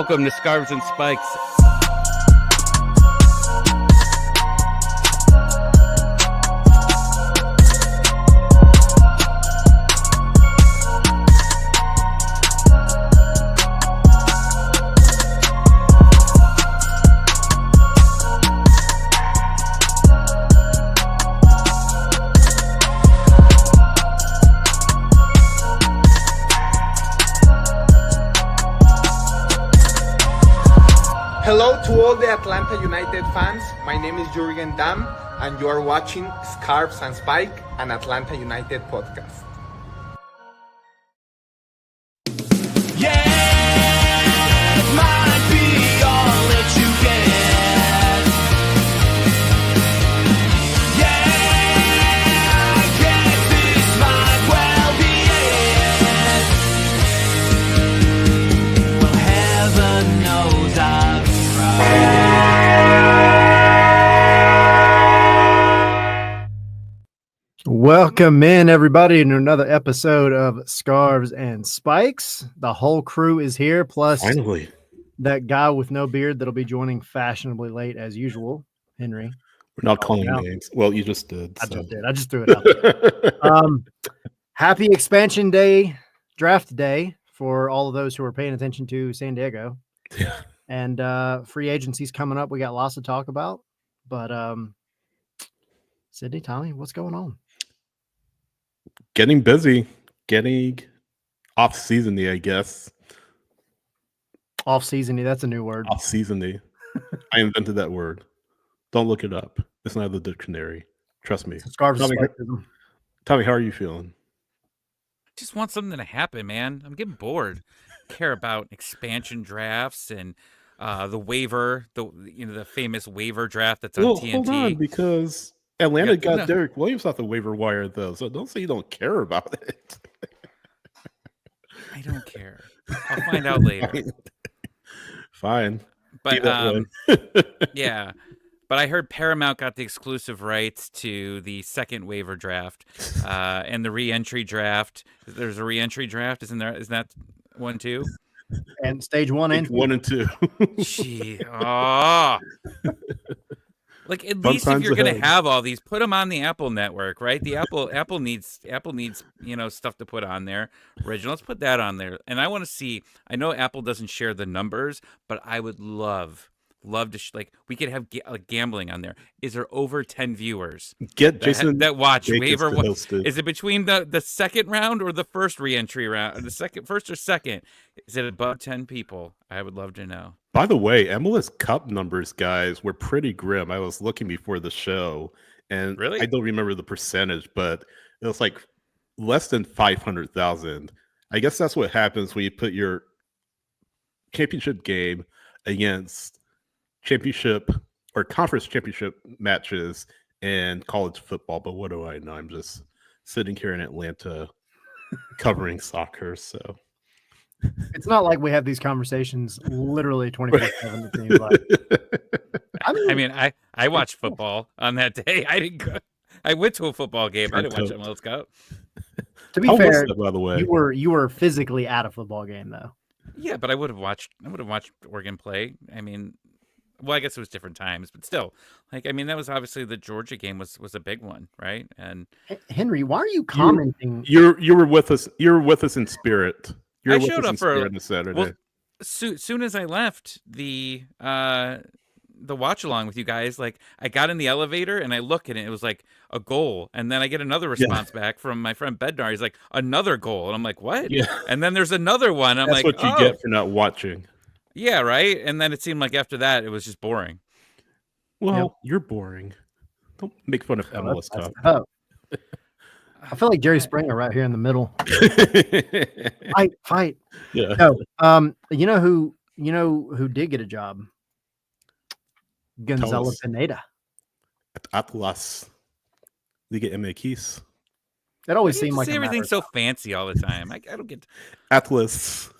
Welcome to Scarves and Spikes. Hello to all the Atlanta United fans. My name is Jurgen Damm, and you are watching Scarves and Spike, an Atlanta United podcast. Welcome in, everybody, to another episode of Scarves and Spikes. The whole crew is here, plus finally that guy with no beard that'll be joining fashionably late as usual, Henry. We're not calling names. Well, you just did. I just did. I just threw it out there. Happy expansion day, draft day for all of those who are paying attention to San Diego. Yeah. And free agency's coming up. We got lots to talk about. But Sydney, Tommy, what's going on? Getting busy, getting off-season-y, I guess. Off-season-y, that's a new word. Off-season-y. I invented that word. Don't look it up. It's not the dictionary. Trust me. Tommy, how are you feeling? Just want something to happen, man. I'm getting bored. I care about expansion drafts and the waiver, the famous waiver draft that's on TNT. Hold on, because Atlanta got Derek Williams off the waiver wire, though, so don't say you don't care about it. I don't care. I'll find out later. Fine. But yeah. But I heard Paramount got the exclusive rights to the second waiver draft and the re-entry draft. There's a re-entry draft, isn't there? Is that one too? And stage one and two. Gee, like at least if you're gonna have all these, put them on the Apple network, right? The Apple needs stuff to put on there. Original, let's put that on there. And I want to see. I know Apple doesn't share the numbers, but I would love to we could have gambling on there. Is there over 10 viewers that watch waiver? Is it between the second round or the first re-entry round? First or second? Is it above 10 people? I would love to know. By the way, MLS Cup numbers, guys, were pretty grim. I was looking before the show, and really? I don't remember the percentage, but it was like less than 500,000. I guess that's what happens when you put your championship game against championship or conference championship matches and college football. But what do I know? I'm just sitting here in Atlanta covering soccer, so it's not like we have these conversations literally 24/7. It seems like. I watched football on that day. I didn't go. I went to a football game. I didn't watch MLS Cup. To be fair, by the way, you were physically at a football game, though. Yeah, but I would have watched Oregon play. Well, I guess it was different times, but still, that was obviously the Georgia game was a big one, right? And Henry, why are you commenting? You were with us. You were with us in spirit. I showed up for a Saturday. Well, soon as I left the watch along with you guys, I got in the elevator and I look at it. It was like a goal, and then I get another response back from my friend Bednar. He's like, another goal, and I'm like, what? Yeah. And then there's another one. That's what you get for not watching. Yeah, right. And then it seemed like after that, it was just boring. Well, You're boring. Don't make fun of MLS Cup. I feel like Jerry Springer right here in the middle. Fight. Yeah. No. You know who did get a job? Gonzalo Pineda. At Atlas. Liga MX. That always seemed like everything's so fancy all the time. I don't get Atlas.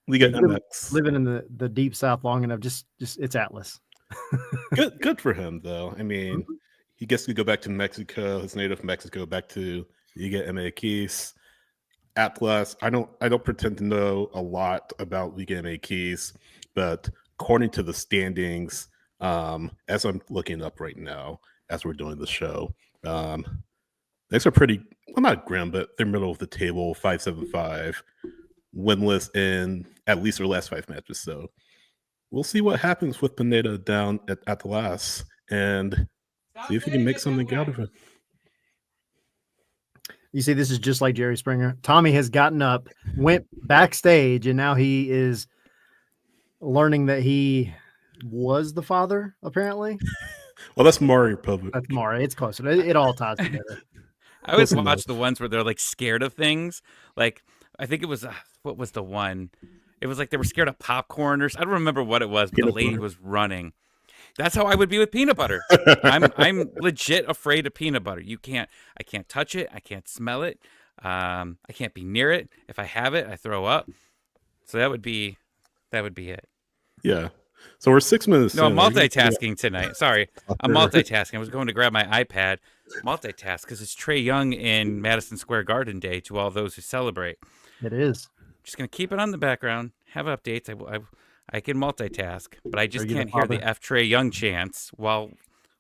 Liga MX. Living in the deep south long enough, just it's Atlas. Good for him though. He gets to go back to Mexico, his native Mexico, back to Liga MX. Atlas. I don't pretend to know a lot about Liga MX, but according to the standings, as I'm looking up right now, as we're doing the show, Knicks are pretty, well, not grim, but they're middle of the table, 5-7-5, winless in at least their last 5 matches. So we'll see what happens with Pineda down at the last and see if he can make something out of it. You see, this is just like Jerry Springer. Tommy has gotten up, went backstage, and now he is learning that he was the father, apparently. Well, that's Mario Republic. That's Mario. It's closer. It all ties together. I always watch the ones where they're like scared of things. Like, I think it was, what was the one? It was like they were scared of popcorn or I don't remember what it was, but the lady was running. That's how I would be with peanut butter. I'm legit afraid of peanut butter. I can't touch it. I can't smell it. I can't be near it. If I have it, I throw up. So that would be it. Yeah. So we're 6 minutes. No, I'm multitasking tonight. Sorry. I'm multitasking. I was going to grab my iPad. Multitask because it's Trae Young in Madison Square Garden Day to all those who celebrate. It is. Just going to keep it on the background, have updates. I can multitask, but I just can't hear the F Trae Young chants while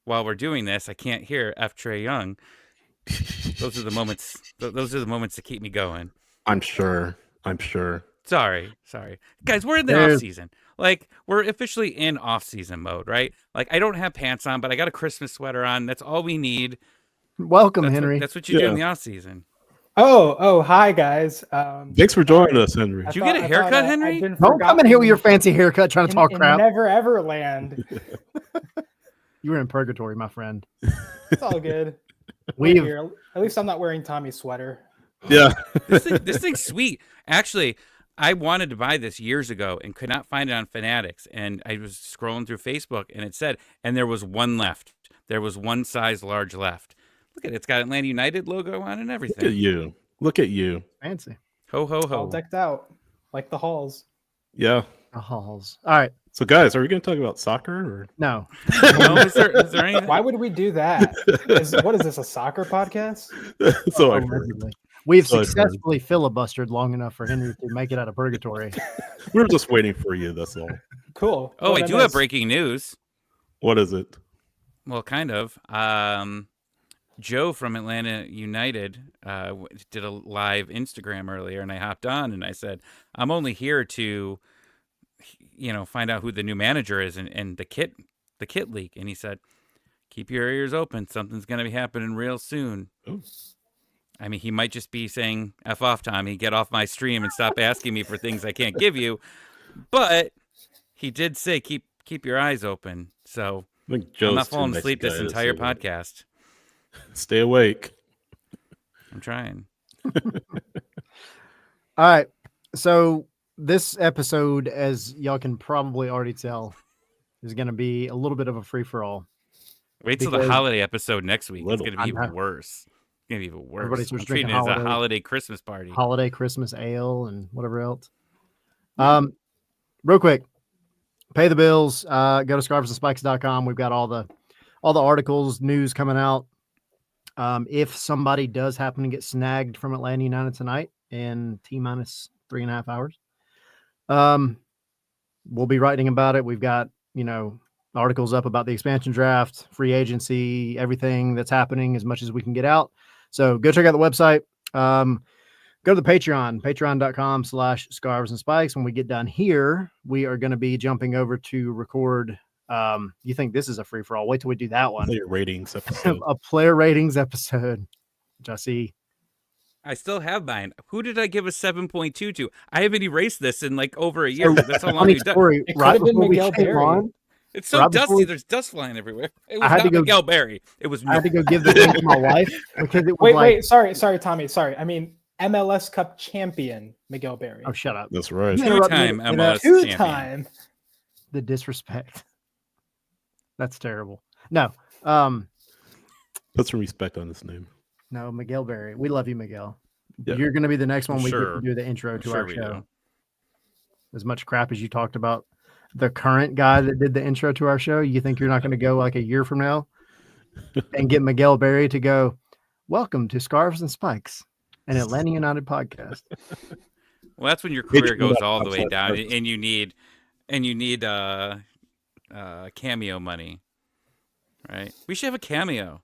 we're doing this. I can't hear F Trae Young. Those are the moments. Those are the moments that keep me going. I'm sure. Sorry, guys. We're in the off season. Like, we're officially in off season mode, right? Like, I don't have pants on, but I got a Christmas sweater on. That's all we need. Welcome, Henry. That's what you do in the off season. Oh, hi guys. Thanks for joining us, Henry. Did you get a haircut, Henry? Don't come in here with your fancy haircut trying to talk crap. Never ever land. You were in purgatory, my friend. It's all good. At least I'm not wearing Tommy's sweater. Yeah. This thing's sweet. Actually, I wanted to buy this years ago and could not find it on Fanatics. And I was scrolling through Facebook and it said, and there was one left. There was one size large left. Look at it. It's got Atlanta United logo on and everything. Look at you. Fancy. Ho, ho, ho. All decked out like the halls. Yeah. The halls. All right. So, guys, are we going to talk about soccer? Or? No. No, is there anything? Why would we do that? What is this, a soccer podcast? So I've heard. We've successfully filibustered long enough for Henry to make it out of purgatory. We were just waiting for you. That's all. Cool. Oh, I do have breaking news. What is it? Well, kind of. Joe from Atlanta United did a live Instagram earlier, and I hopped on and I said, I'm only here to, find out who the new manager is and the kit leak. And he said, keep your ears open. Something's going to be happening real soon. Ooh. I mean, he might just be saying, F off, Tommy, get off my stream and stop asking me for things I can't give you. But he did say, keep your eyes open. So I'm not falling asleep this entire podcast. Stay awake. I'm trying. All right. So this episode, as y'all can probably already tell, is going to be a little bit of a free-for-all. Wait till the holiday episode next week. It's going to be even worse. It's going to be even worse. Everybody's I'm treating it as a holiday Christmas party. Holiday Christmas ale and whatever else. Real quick, pay the bills. Go to scarfsandspikes.com. We've got all the articles, news coming out. If somebody does happen to get snagged from Atlanta United tonight in T-minus 3.5 hours, we'll be writing about it. We've got, articles up about the expansion draft, free agency, everything that's happening as much as we can get out. So go check out the website. Go to the patreon.com/scarves and spikes. When we get done here, we are going to be jumping over to record. You think this is a free for all? Wait till we do that one. Player ratings episode. A player ratings episode, which I see. I still have mine. Who did I give a 7.2 to? I haven't erased this in like over a year. That's how long we've done. It could have been Miguel Berry. It's so dusty. There's dust flying everywhere. It was not Miguel Berry. It was. I had to go give the thing to my wife because it was wait. Sorry, Tommy. Sorry. I mean, MLS Cup champion Miguel Berry. Oh, shut up. That's right. Two-time MLS champion. Two-time. The disrespect. That's terrible. No. Put some respect on his name. No, Miguel Berry. We love you, Miguel. Yeah. You're going to be the next one we get Sure. to do the intro to our show. Do. As much crap as you talked about the current guy that did the intro to our show, you think you're not going to go like a year from now and get Miguel Berry to go, welcome to Scarves and Spikes, an Atlanta United podcast. Well, that's when your career goes all the way down, and you need And you need cameo money, right? We should have a cameo.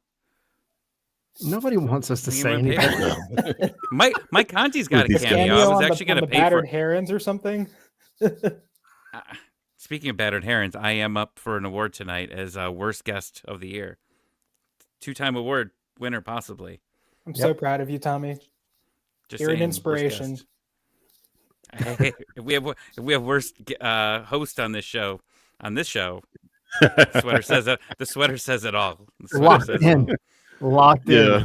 Nobody wants us to We can say run anything. paper. Mike Conti's got a These cameo. guys. I was on actually the, going on to the pay for. battered herons or something. Speaking of battered herons, I am up for an award tonight as worst guest of the year. 2-time award winner, possibly. I'm so proud of you, Tommy. Just You're saying, an inspiration. worst guest. Hey, if we have worst host on this show, the sweater says it. The sweater says it all. The sweater Locked says it all. in. Locked in.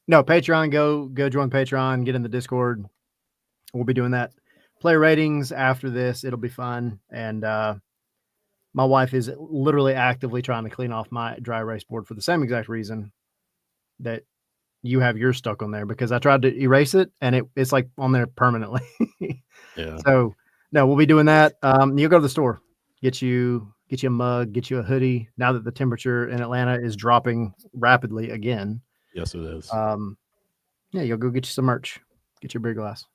No, Patreon, go join Patreon, get in the Discord. We'll be doing that. Play ratings after this. It'll be fun. And my wife is literally actively trying to clean off my dry erase board for the same exact reason that you have yours stuck on there, because I tried to erase it and it's like on there permanently. Yeah. So no, we'll be doing that. You'll go to the store, get you a mug, get you a hoodie. Now that the temperature in Atlanta is dropping rapidly again. Yes, it is. Yeah, you'll go get you some merch, get your beer glass.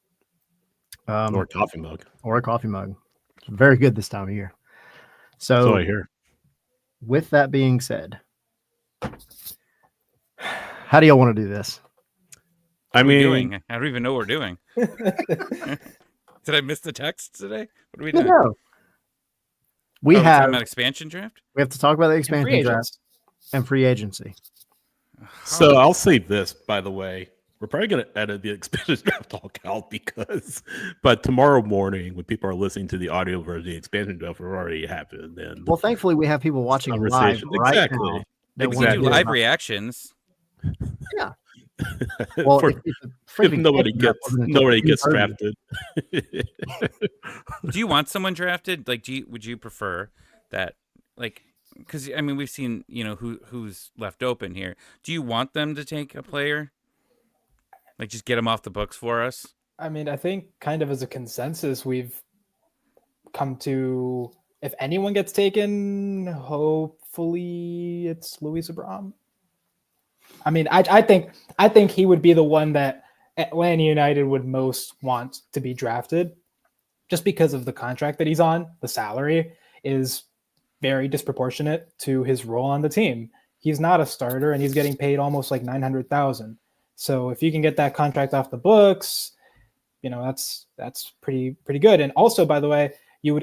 Or a coffee mug. Or a coffee mug. It's very good this time of year. So I hear. With that being said, how do y'all want to do this? I don't even know what we're doing. Did I miss the text today? What are we doing? No. We talking have about expansion draft. We have to talk about the expansion draft agents. and free agency. So I'll say this, by the way. We're probably going to edit the expansion draft talk out but tomorrow morning, when people are listening to the audio version, the expansion draft will already happen. And Well, thankfully, we have people watching live conversation. right Exactly. now. that We wanna can do hear live about- reactions. Yeah. Well, For- if a if freaking nobody expansion draft gets wasn't until nobody gets 2:30. drafted. Do you want someone drafted? Like, would you prefer that? Like, because I mean, we've seen who's left open here. Do you want them to take a player? Like, just get them off the books for us. I mean, I think kind of as a consensus, we've come to, if anyone gets taken, hopefully it's Luis Abram. I mean, I think he would be the one that Atlanta United would most want to be drafted, just because of the contract that he's on. The salary is very disproportionate to his role on the team. He's not a starter, and he's getting paid almost like $900,000. So if you can get that contract off the books, that's pretty good. And also, by the way,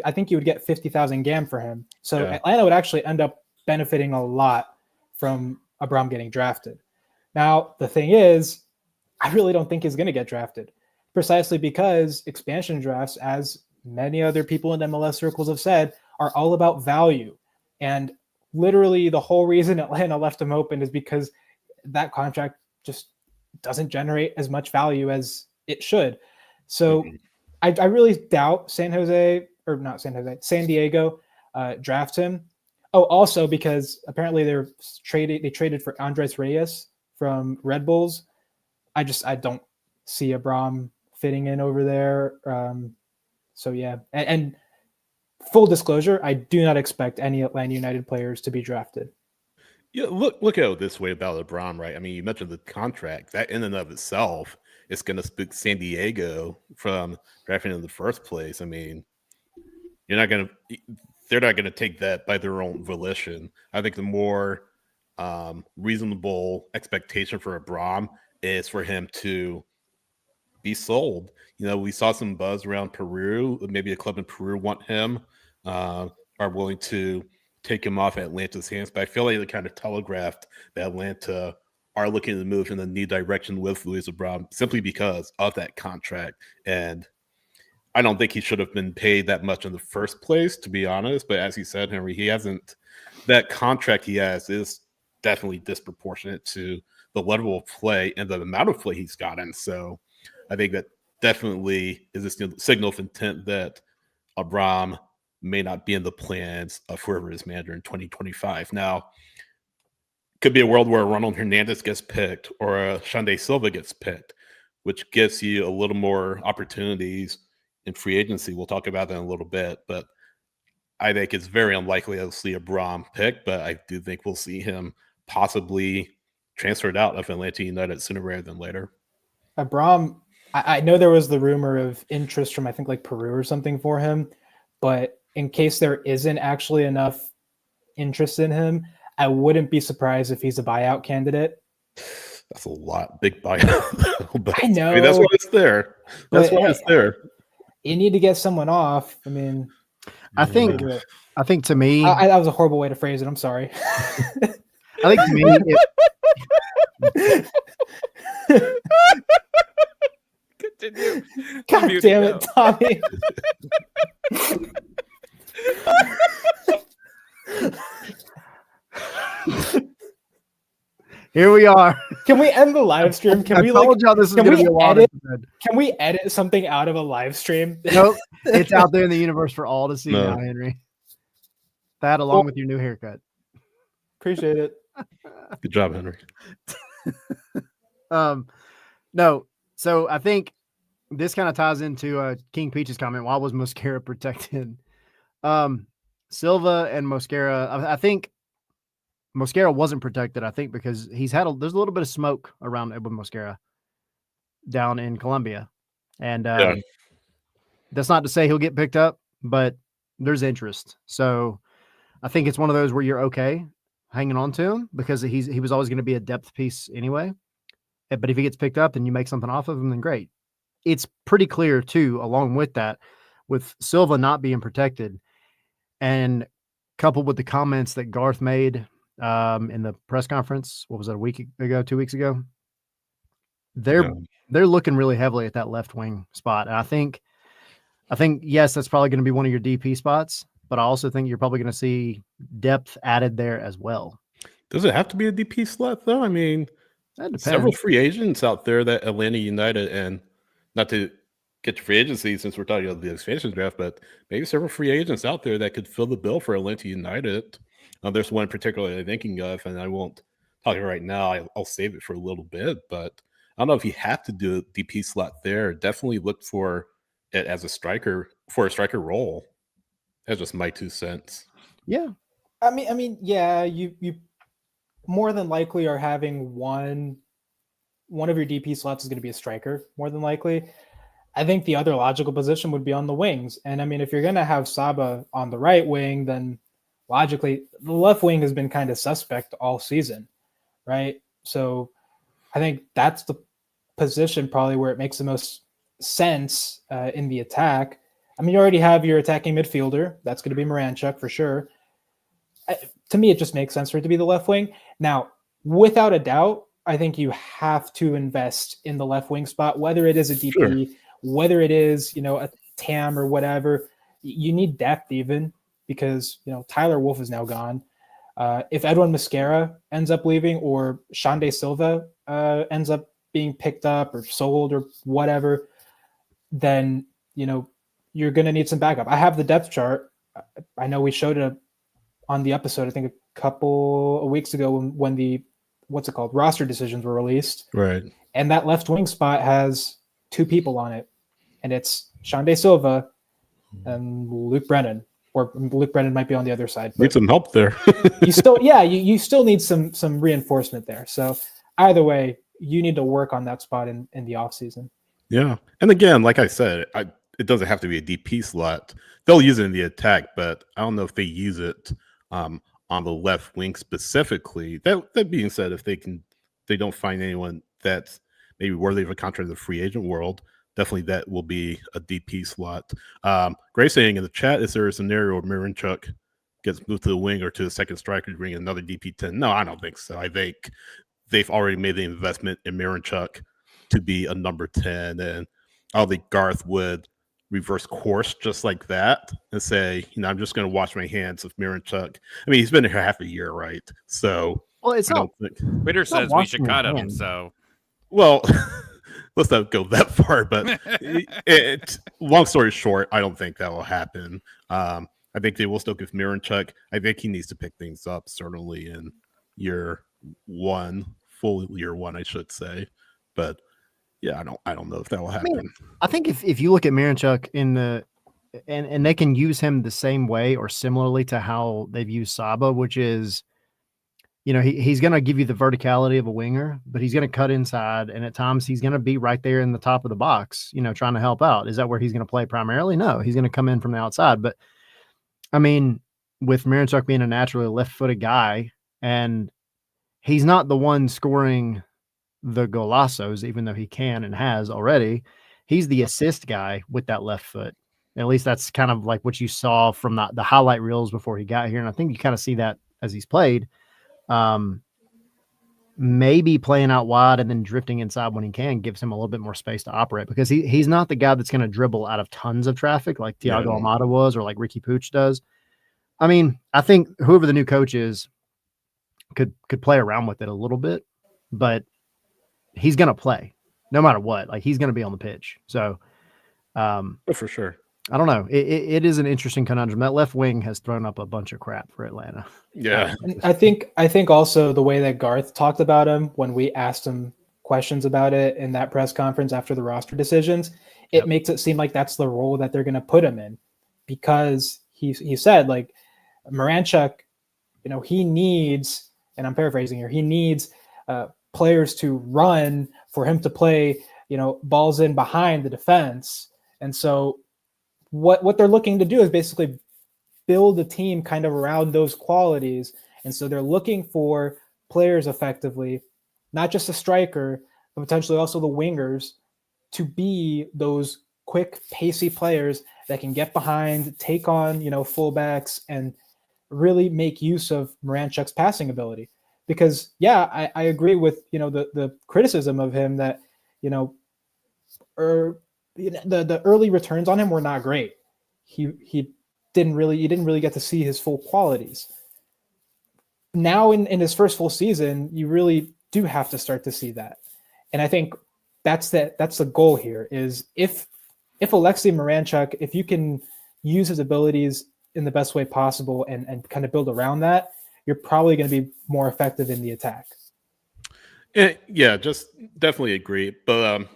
I think you would get 50,000 GAM for him. So Yeah. Atlanta would actually end up benefiting a lot from Abram getting drafted. Now, the thing is, I really don't think he's going to get drafted, precisely because expansion drafts, as many other people in MLS circles have said, are all about value. And literally the whole reason Atlanta left him open is because that contract just doesn't generate as much value as it should. So I really doubt San Diego draft him. Oh, also because apparently they traded for Andres Reyes from Red Bulls. I don't see Abram fitting in over there. So yeah, and full disclosure, I do not expect any Atlanta United players to be drafted. Yeah, look at it this way about Abram, right? I mean, you mentioned the contract. That in and of itself is going to spook San Diego from drafting in the first place. I mean, they're not going to take that by their own volition. I think the more reasonable expectation for Abram is for him to be sold. We saw some buzz around Peru. Maybe a club in Peru want him, are willing to take him off Atlanta's hands. But I feel like they kind of telegraphed that Atlanta are looking to move in the new direction with Luis Abram simply because of that contract. And I don't think he should have been paid that much in the first place, to be honest. But as you said, Henry, that contract he has is definitely disproportionate to the level of play and the amount of play he's gotten. So I think that definitely is a signal of intent that Abram may not be in the plans of whoever is manager in 2025. Now, could be a world where Ronald Hernandez gets picked or Shande Silva gets picked, which gives you a little more opportunities in free agency. We'll talk about that in a little bit, but I think it's very unlikely to see Abram picked, but I do think we'll see him possibly transferred out of Atlanta United sooner rather than later. Abram, I know there was the rumor of interest from I think like Peru or something for him, but in case there isn't actually enough interest in him, I wouldn't be surprised if he's a buyout candidate. That's a lot. Big buyout. But, I know. I mean, that's why it's there. That's why it's there. You need to get someone off. I mean, I think to me, that was a horrible way to phrase it. I'm sorry. I think to me, Continue. God damn it, Tommy. here we are. Can we end the live stream? Can we told y'all this is going to be a lot of fun. Can we edit something out of a live stream? Nope. It's out there in the universe for all to see No. now, Henry. That along with your new haircut. Appreciate it. Good job, Henry. No. So I think this kind of ties into King Peach's comment. Why was Mosquera protected? Silva and Mosquera, I think Mosquera wasn't protected, I think, because there's a little bit of smoke around Edwin Mosquera down in Colombia. And that's not to say he'll get picked up, but there's interest. So I think it's one of those where you're okay hanging on to him because he was always going to be a depth piece anyway. But if he gets picked up and you make something off of him, then great. It's pretty clear, too, along with that, with Silva not being protected and coupled with the comments that Garth made in the press conference, what was that, a week ago, 2 weeks ago? They're looking really heavily at that left wing spot. And I think, yes, that's probably going to be one of your DP spots, but I also think you're probably going to see depth added there as well. Does it have to be a DP slot, though? I mean, several free agents out there that Atlanta United, and not to get to free agency since we're talking about the expansion draft, but maybe several free agents out there that could fill the bill for Atlanta United. There's one particularly I'm thinking of, and I won't talk about it right now. I'll save it for a little bit, but I don't know if you have to do a DP slot there. Definitely look for it as a striker role. That's just my 2 cents. Yeah. I mean, yeah, you more than likely are having one of your DP slots is going to be a striker, more than likely. I think the other logical position would be on the wings. And I mean, if you're going to have Saba on the right wing, then logically the left wing has been kind of suspect all season, right? So I think that's the position probably where it makes the most sense in the attack. I mean, you already have your attacking midfielder. That's going to be Moranchuk for sure. To me, it just makes sense for it to be the left wing. Now, without a doubt, I think you have to invest in the left wing spot, whether it is a DP, whether it is, a TAM or whatever. You need depth even because, Tyler Wolf is now gone. If Edwin Mosquera ends up leaving or Xande Silva ends up being picked up or sold or whatever, then, you're going to need some backup. I have the depth chart. I know we showed it on the episode, I think a couple of weeks ago when the roster decisions were released. Right. And that left wing spot has 2 people on it. And it's Xande Silva and Luke Brennan. Or Luke Brennan might be on the other side. Need some help there. you still need some reinforcement there. So either way, you need to work on that spot in the offseason. Yeah. And again, like I said, it doesn't have to be a DP slot. They'll use it in the attack, but I don't know if they use it on the left wing specifically. That being said, if they don't find anyone that's maybe worthy of a contract in the free agent world, definitely that will be a DP slot. Gray saying in the chat, is there a scenario where Miranchuk gets moved to the wing or to the second striker to bring another DP10? No, I don't think so. I think they've already made the investment in Miranchuk to be a number 10, and I don't think Garth would reverse course just like that and say, I'm just going to wash my hands of Miranchuk. I mean, he's been here half a year, right? So, it's not. Twitter says we should cut him. So, well, let's not go that far. But long story short, I don't think that will happen. I think they will still give Miranchuk. I think he needs to pick things up certainly in full year one, I should say. But yeah, I don't know if that will happen. I think if you look at Miranchuk and they can use him the same way or similarly to how they've used Saba, which is he's going to give you the verticality of a winger, but he's going to cut inside. And at times he's going to be right there in the top of the box, trying to help out. Is that where he's going to play primarily? No, he's going to come in from the outside. But I mean, with Miranchuk being a naturally left-footed guy, and he's not the one scoring the golazos, even though he can and has already, he's the assist guy with that left foot. At least that's kind of like what you saw from the highlight reels before he got here. And I think you kind of see that as he's played. Maybe playing out wide and then drifting inside when he can gives him a little bit more space to operate, because he's not the guy that's going to dribble out of tons of traffic like Thiago Almada was, or like Ricky Pooch does. I mean, I think whoever the new coach is could play around with it a little bit, but he's going to play no matter what. Like, he's going to be on the pitch. So for sure. I don't know. It is an interesting conundrum. That left wing has thrown up a bunch of crap for Atlanta. Yeah. And I think also the way that Garth talked about him when we asked him questions about it in that press conference after the roster decisions, it makes it seem like that's the role that they're going to put him in, because he said, like, Miranchuk, he needs, and I'm paraphrasing here, he needs players to run for him to play, balls in behind the defense. And so what they're looking to do is basically build a team kind of around those qualities. And so they're looking for players effectively, not just a striker, but potentially also the wingers, to be those quick, pacey players that can get behind, take on, fullbacks, and really make use of Miranchuk's passing ability. Because, I agree with, the criticism of him that, the early returns on him were not great. He didn't really get to see his full qualities. Now in his first full season, you really do have to start to see that. And I think that's the goal here, is if Alexei Miranchuk, if you can use his abilities in the best way possible and kind of build around that, you're probably going to be more effective in the attack. Yeah, just definitely agree. But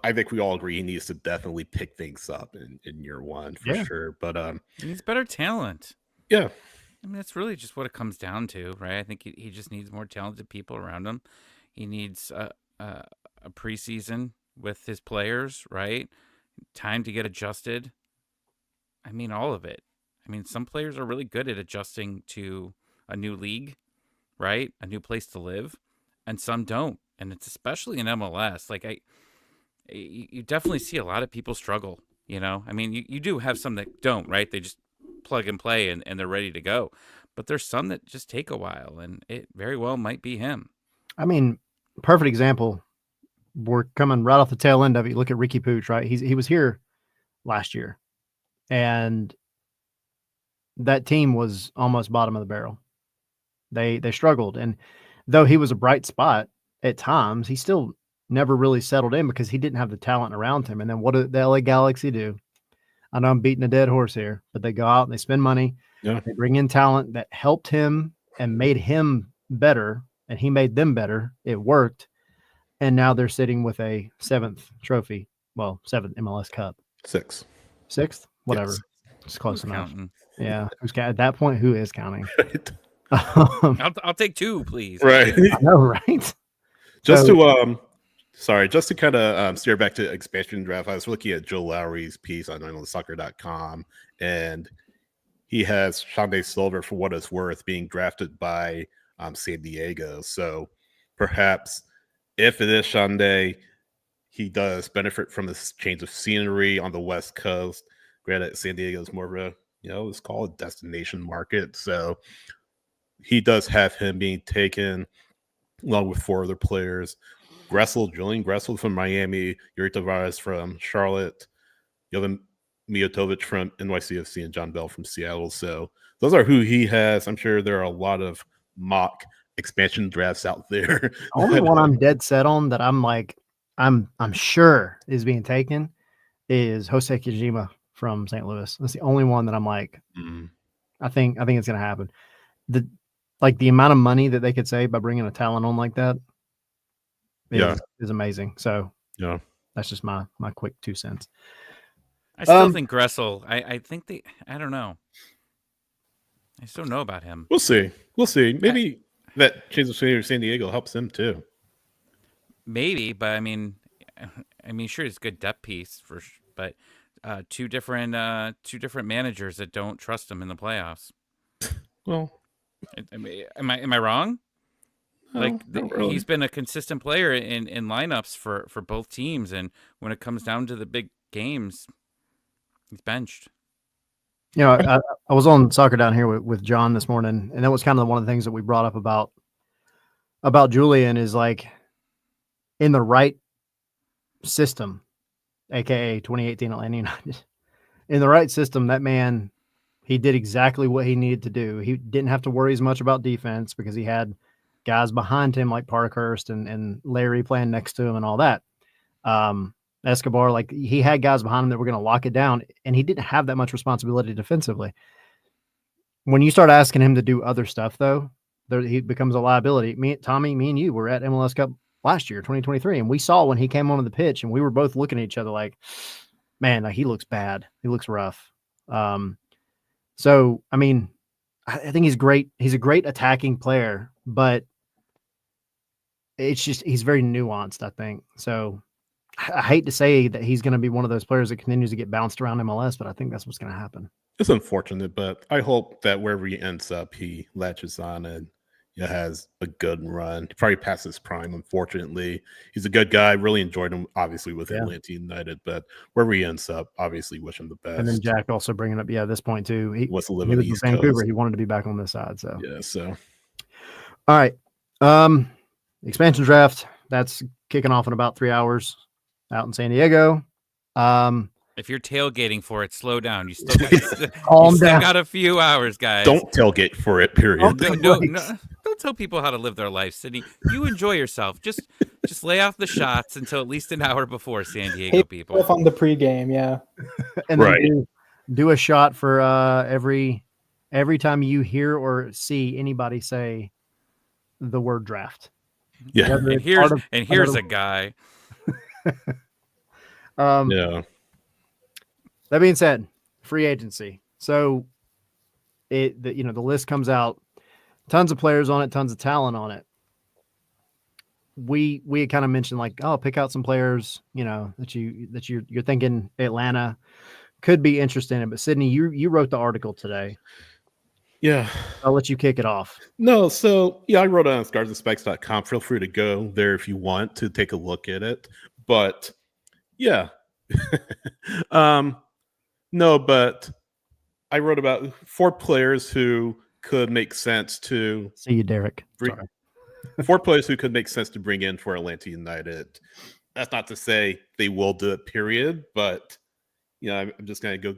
I think we all agree he needs to definitely pick things up in year one for sure. But he needs better talent. Yeah. I mean, that's really just what it comes down to, right? I think he just needs more talented people around him. He needs a preseason with his players, right? Time to get adjusted. I mean, all of it. I mean, some players are really good at adjusting to a new league, right? A new place to live, and some don't. And it's especially in MLS. Like, you definitely see a lot of people struggle, I mean, you do have some that don't, right? They just plug and play and they're ready to go. But there's some that just take a while, and it very well might be him. I mean, perfect example. We're coming right off the tail end of it. You look at Ricky Pooch, right? He was here last year, and that team was almost bottom of the barrel. They struggled, and though he was a bright spot at times, he still never really settled in because he didn't have the talent around him. And then what did the LA Galaxy do? I know I'm beating a dead horse here, but they go out and they spend money. Yeah. They bring in talent that helped him and made him better, and he made them better. It worked. And now they're sitting with a 7th trophy. Well, 7th MLS Cup. 6th? Whatever. Yes. It's close Who's enough. counting? Yeah. At that point, who is counting? Right. I'll take 2, please. Right. I know, right? Just to kind of steer back to expansion draft, I was looking at Joe Lowry's piece on IslandSoccer.com, and he has Shande Silver, for what it's worth, being drafted by San Diego. So perhaps if it is Shande, he does benefit from this change of scenery on the West Coast. Granted, San Diego is more of a, it's called a destination market. So he does have him being taken along with 4 other players. Julian Gressel from Miami, Yuri Tavares from Charlotte, Jovan Mijatovic from NYCFC, and John Bell from Seattle. So those are who he has. I'm sure there are a lot of mock expansion drafts out there. The only one I'm dead set on that I'm like, I'm sure is being taken is Jose Kojima from St. Louis. That's the only one that I'm like, I think it's going to happen. The amount of money that they could save by bringing a talent on like that is amazing. So that's just my quick 2 cents. I still think Gressel. I think I don't know. I just don't know about him. We'll see. Maybe that change of scenery of San Diego helps him too. Maybe, but I mean, sure, it's a good depth piece but two different managers that don't trust him in the playoffs. Well, am I wrong? no, not really. He's been a consistent player in lineups for both teams, and when it comes down to the big games, he's benched. You know, I was on Soccer Down here with John this morning, and that was kind of one of the things that we brought up about Julian is like in the right system, aka 2018 Atlanta United, in the right system, that man, he did exactly what he needed to do. He didn't have to worry as much about defense because he had guys behind him like Parkhurst and Larry playing next to him and all that. Escobar, like he had guys behind him that were going to lock it down, and he didn't have that much responsibility defensively. When you start asking him to do other stuff, though, he becomes a liability. Tommy, me and you were at MLS Cup last year, 2023, and we saw when he came onto the pitch, and we were both looking at each other like, man, like, he looks bad. He looks rough. So, I mean, I think he's great. He's a great attacking player, but it's just he's very nuanced, I think. So I hate to say that he's going to be one of those players that continues to get bounced around MLS, but I think that's what's going to happen. It's unfortunate, but I hope that wherever he ends up, he latches on and has a good run. He probably past his prime, unfortunately. He's a good guy. Really enjoyed him, obviously, with Atlanta United, but wherever he ends up, obviously wish him the best. And then Jack also bringing up, this point too. He was in Vancouver. He wanted to be back on this side. So all right. Expansion draft, that's kicking off in about 3 hours out in San Diego. If you're tailgating for it, slow down. You still got a few hours, guys. Don't tailgate for it, period. Don't tell people how to live their life, Sydney. You enjoy yourself. Just lay off the shots until at least an hour before San Diego, people. On the pregame, yeah. And then do a shot for every time you hear or see anybody say the word draft. Yeah. And here's a guy. That being said, free agency. So the list comes out, tons of players on it, tons of talent on it. We had kind of mentioned like, pick out some players, that you're thinking Atlanta could be interested in it. But Sydney, you wrote the article today. Yeah. I'll let you kick it off. No, so I wrote it on scarsandspikes.com. Feel free to go there if you want to take a look at it. But yeah. No, but I wrote about 4 players who could make sense to see you, Derek. 4 players who could make sense to bring in for Atlanta United. That's not to say they will do it, period. But I'm just going to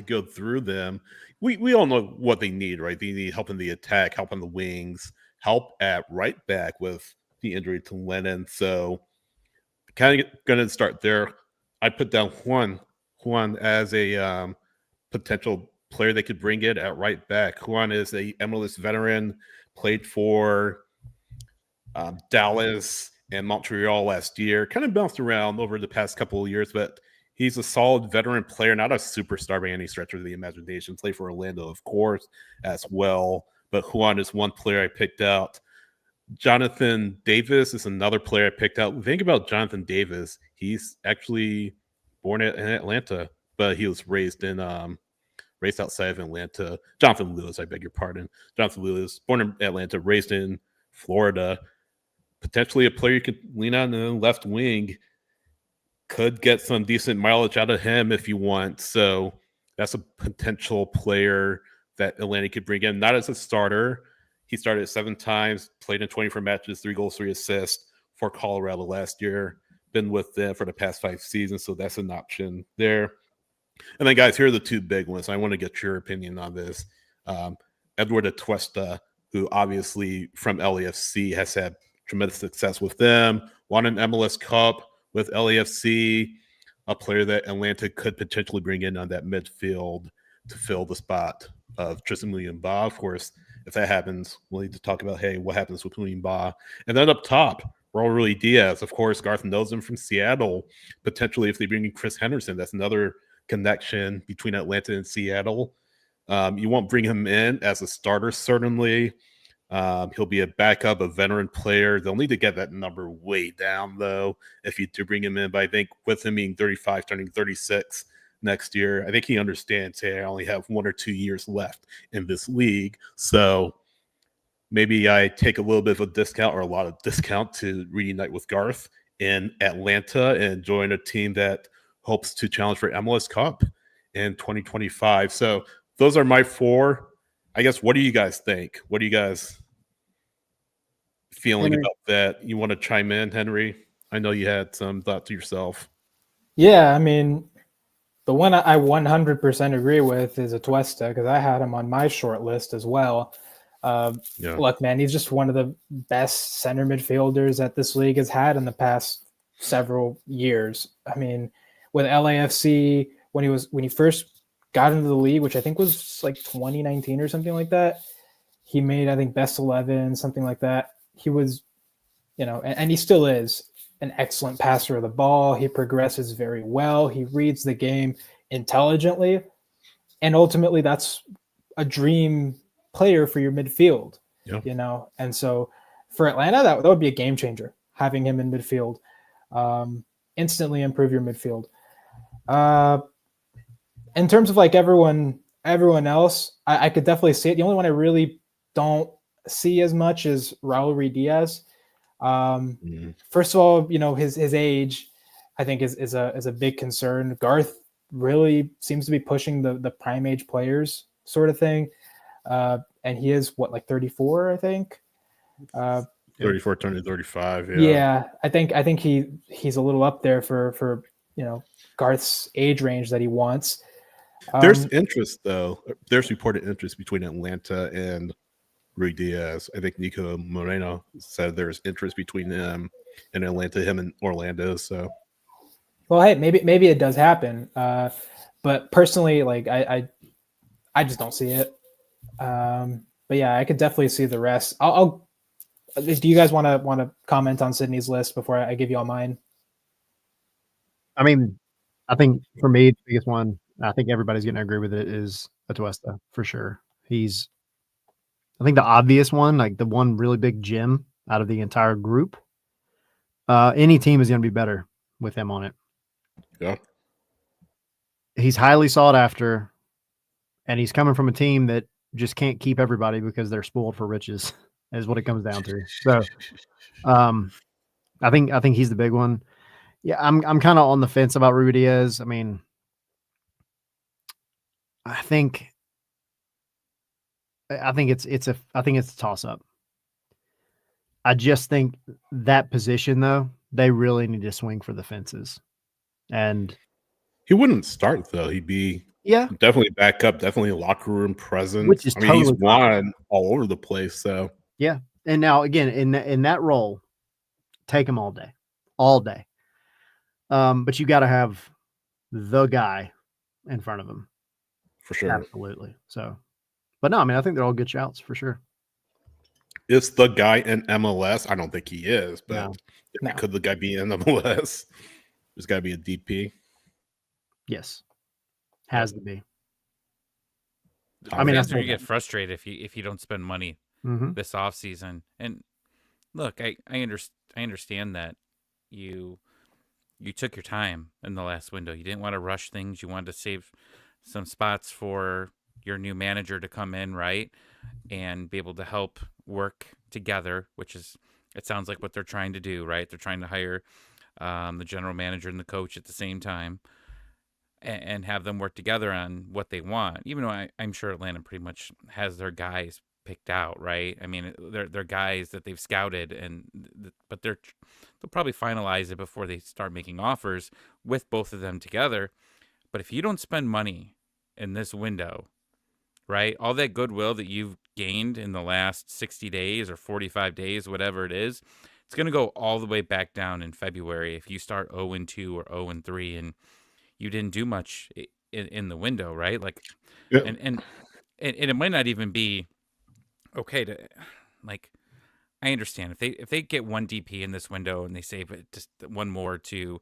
go through them. We all know what they need, right? They need help in the attack, help on the wings, help at right back with the injury to Lennon. So kind of going to start there. I put down Juan as a potential player they could bring in at right back. Juan is a MLS veteran, played for Dallas and Montreal last year. Kind of bounced around over the past couple of years, but he's a solid veteran player, not a superstar by any stretch of the imagination. Played for Orlando, of course, as well. But Juan is one player I picked out. Jonathan Davis is another player I picked out. Think about Jonathan Davis. He's actually born in Atlanta, but he was raised outside of Atlanta. Jonathan Lewis, I beg your pardon. Jonathan Lewis, born in Atlanta, raised in Florida. Potentially a player you could lean on in the left wing. Could get some decent mileage out of him if you want. So that's a potential player that Atlanta could bring in. Not as a starter. He started 7 times, played in 24 matches, 3 goals, 3 assists for Colorado last year. Been with them for the past 5 seasons, so that's an option there. And then, guys, here are the 2 big ones. I want to get your opinion on this. Edward Atuesta, who obviously from LAFC has had tremendous success with them, won an MLS Cup with LAFC, a player that Atlanta could potentially bring in on that midfield to fill the spot of Tristan William-Ba. Of course, if that happens, we'll need to talk about, what happens with William-Ba. And then up top, Raul Ruiz Diaz. Of course, Garth knows him from Seattle. Potentially, if they bring in Chris Henderson, that's another connection between Atlanta and Seattle. You won't bring him in as a starter, certainly. He'll be a backup, a veteran player. They'll need to get that number way down, though, if you do bring him in. But I think with him being 35, turning 36 next year, I think he understands, hey, I only have 1 or 2 years left in this league. So maybe I take a little bit of a discount or a lot of discount to reunite with Garth in Atlanta and join a team that hopes to challenge for MLS Cup in 2025. So those are my 4. I guess, what do you guys think? What do you guys feeling Henry. about that? You want to chime in, Henry? I know you had some thought to yourself. Yeah, I mean, the one I 100% agree with is Atuesta, because I had him on my short list as well. Yeah. Look, man, he's just one of the best center midfielders that this league has had in the past several years. I mean, with LAFC, when he first got into the league, which I think was like 2019 or something like that, he made, I think, best 11, something like that. He was, and he still is an excellent passer of the ball. He progresses very well. He reads the game intelligently. And ultimately, that's a dream player for your midfield, And so for Atlanta, that would be a game changer, having him in midfield. Instantly improve your midfield. In terms of like everyone else, I could definitely see it. The only one I really don't see as much is Raul Ruidiaz. First of all, his age, I think is a big concern. Garth really seems to be pushing the prime age players sort of thing, and he is like 34, I think. 34 turning 35. Yeah, I think he's a little up there for Garth's age range that he wants. There's interest, though. There's reported interest between Atlanta and Ruidiaz. I think Nico Moreno said there's interest between him and Atlanta, him and Orlando. So, well, hey, maybe it does happen. But personally, like I just don't see it. But yeah, I could definitely see the rest. I'll do you guys want to comment on Sydney's list before I give you all mine? I mean, I think for me, the biggest one, I think everybody's going to agree with it, is Atuesta for sure. He's, I think, the obvious one, like the one really big gem out of the entire group. Any team is going to be better with him on it. Yeah. He's highly sought after, and he's coming from a team that just can't keep everybody because they're spoiled for riches, is what it comes down to. So, I think he's the big one. Yeah, I'm kind of on the fence about Ruidiaz. I mean, I think it's a toss up. I just think that position, though, they really need to swing for the fences. And he wouldn't start, though. He'd be definitely back up, definitely a locker room presence. Which is he's won all over the place. So yeah. And now again, in that role, take him all day. But you got to have the guy in front of him. For sure. Absolutely. So, but no, I mean, I think they're all good shouts for sure. Is the guy in MLS? I don't think he is, but could the guy be in MLS? There's got to be a DP. Yes. Has to be. I mean, that's where you get frustrated if you don't spend money this offseason. And look, I understand that you took your time in the last window. You didn't want to rush things. You wanted to save some spots for your new manager to come in, right? And be able to help work together, which is, it sounds like what they're trying to do, right? They're trying to hire the general manager and the coach at the same time and have them work together on what they want. Even though I'm sure Atlanta pretty much has their guys picked out, right? I mean, they're guys that they've scouted, but they'll probably finalize it before they start making offers with both of them together. But if you don't spend money in this window, right, all that goodwill that you've gained in the last 60 days or 45 days, whatever it is, it's going to go all the way back down in February if you start 0-2 or 0-3 and you didn't do much in the window, right? Like, and it might not even be okay to, like, I understand if they get one DP in this window and they save it just one more to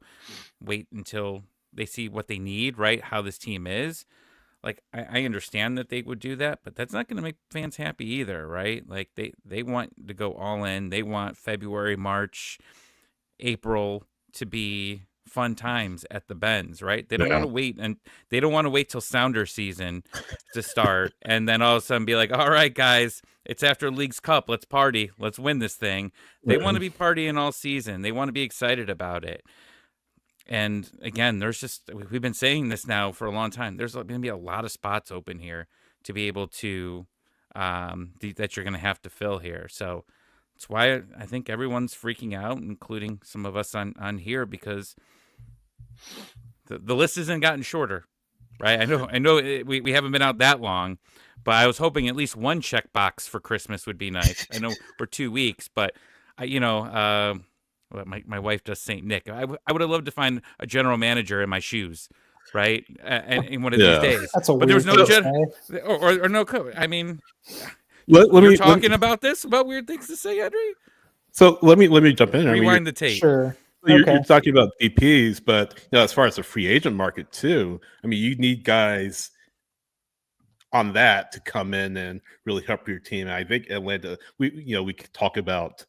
wait until they see what they need, right? How this team is. like I understand that they would do that, but that's not going to make fans happy either, right? Like they want to go all in. They want February, March, April to be fun times at the Benz, right? They don't want Yeah. to wait, and they don't want to wait till Sounder season to start and then all of a sudden be like, all right, guys, it's after League's Cup. Let's party. Let's win this thing. They want to be partying all season. They want to be excited about it. And again, we've been saying this now for a long time. There's going to be a lot of spots open here to be able to, that you're going to have to fill here. So that's why I think everyone's freaking out, including some of us on here, because the list hasn't gotten shorter, right? I know we haven't been out that long, but I was hoping at least one checkbox for Christmas would be nice. I know we're 2 weeks, but my wife does St. Nick. I would have loved to find a general manager in my shoes, right? And in one of these days. That's a but there was weird no thing to say. or no coach. I mean, Let you're me talking about this, about weird things to say, Henry? So let me jump in. Rewind the tape. Sure. You're talking about DPs, but as far as the free agent market too, I mean, you need guys on that to come in and really help your team. And I think Atlanta, we could talk about,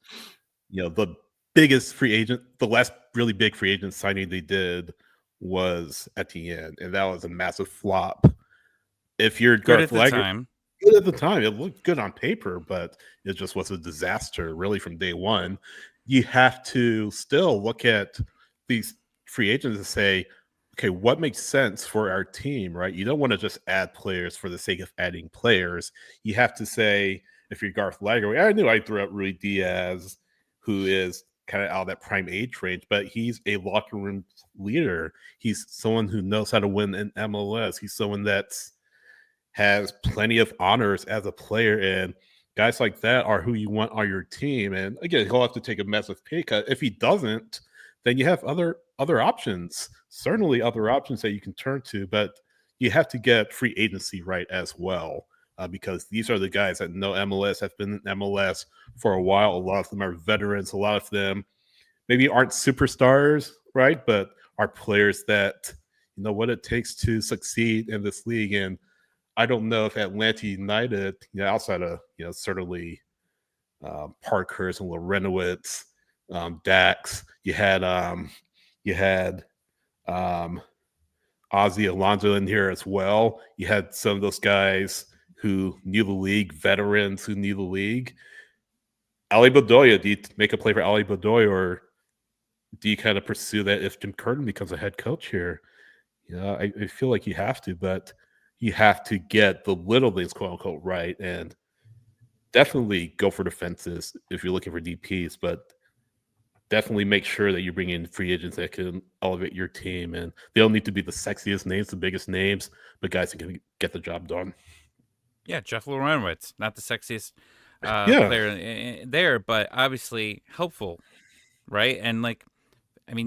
the biggest free agent, the last really big free agent signing they did was at the end, and that was a massive flop. If you're Good at Garth Lager, the time. good at the time, it looked good on paper, but it just was a disaster really from day one. You have to still look at these free agents and say, okay, what makes sense for our team, right? You don't want to just add players for the sake of adding players. You have to say, if you're Garth Lager, I knew I threw out Rui Diaz, who is kind of out of that prime age range, but he's a locker room leader. He's someone who knows how to win in MLS. He's someone that has plenty of honors as a player, and guys like that are who you want on your team. And again, he'll have to take a massive pay cut. If he doesn't, then you have other options, certainly other options that you can turn to, but you have to get free agency right as well, because these are the guys that know MLS, have been in MLS for a while. A lot of them are veterans. A lot of them maybe aren't superstars, right, but are players that know what it takes to succeed in this league. And I don't know if Atlanta United, outside of certainly Parkhurst and Lorenowitz, Dax, you had Ozzy Alonso in here as well. You had some of those guys who knew the league, veterans who knew the league. Ali Bedoya, do you make a play for Ali Bedoya, or do you kind of pursue that if Jim Curtin becomes a head coach here? I feel like you have to, but you have to get the little things, quote unquote, right, and definitely go for the fences if you're looking for DPs, but definitely make sure that you bring in free agents that can elevate your team. And they don't need to be the sexiest names, the biggest names, but guys that can get the job done. Yeah, Jeff Lorenowitz, not the sexiest player there, but obviously helpful, right? And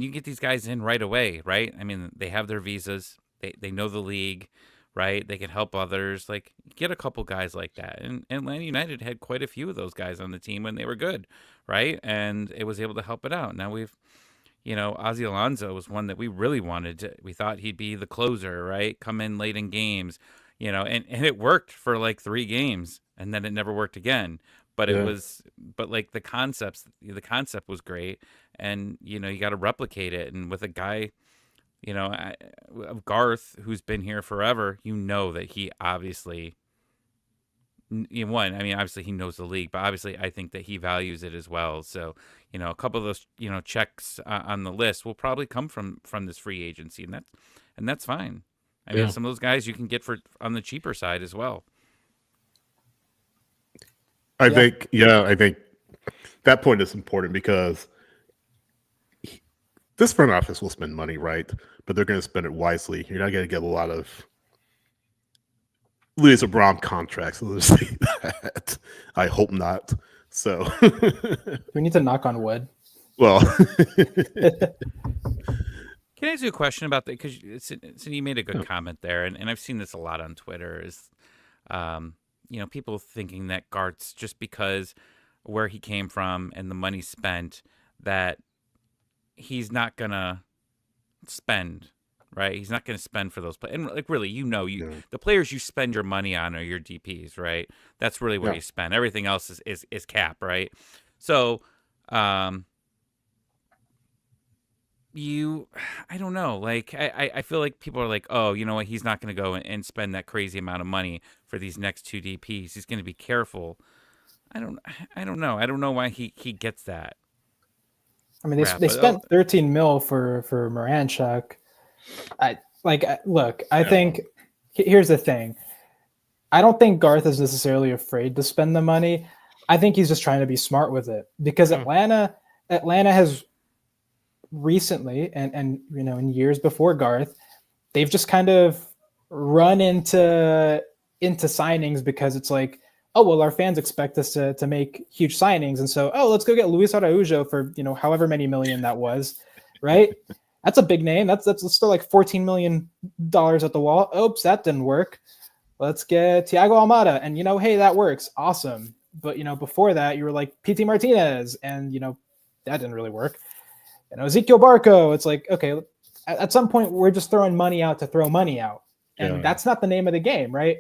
you get these guys in right away, right? I mean, they have their visas, they know the league, right? They can help others. Get a couple guys like that. And Atlanta United had quite a few of those guys on the team when they were good, right? And it was able to help it out. Now Ozzy Alonso was one that we really wanted. We thought he'd be the closer, right? Come in late in games, and it worked for 3 games, and then it never worked again. But the concept was great, and you got to replicate it. And with a guy, of Garth, who's been here forever, that he obviously, obviously he knows the league, but obviously I think that he values it as well. So, a couple of those, checks on the list will probably come from this free agency, and that's fine. I mean, some of those guys you can get for on the cheaper side as well. I think that point is important because this front office will spend money, right? But they're going to spend it wisely. You're not going to get a lot of Louis Abram contracts. Let's say that. I hope not. So we need to knock on wood. Well, can I ask you a question about that? Because you made a good comment there, and I've seen this a lot on Twitter. Is people thinking that Garth's, just because where he came from and the money spent, that he's not gonna spend right? He's not going to spend for those players. And like really, Yeah. the players you spend your money on are your DPs, right? That's really where Yeah. you spend. Everything else is cap, right? So, I don't know. Like I feel like people are like, oh, you know what? He's not going to go and spend that crazy amount of money for these next two DPs. He's going to be careful. I don't know. I don't know why he gets that. I mean, Rap. they spent 13 mil for Moranchuk. Look, I think here's the thing. I don't think Garth is necessarily afraid to spend the money. I think he's just trying to be smart with it because Atlanta has recently and you know in years before Garth, they've just kind of run into signings because it's like, oh well, our fans expect us to make huge signings, and so let's go get Luis Araujo for however many million that was, right? That's a big name. That's still like $14 million at the wall. Oops, that didn't work. Let's get Thiago Almada, and hey, that works, awesome. But before that, you were like PT Martinez, and that didn't really work. Ezekiel Barco. It's like, okay, at some point we're just throwing money out to throw money out, and that's not the name of the game, right?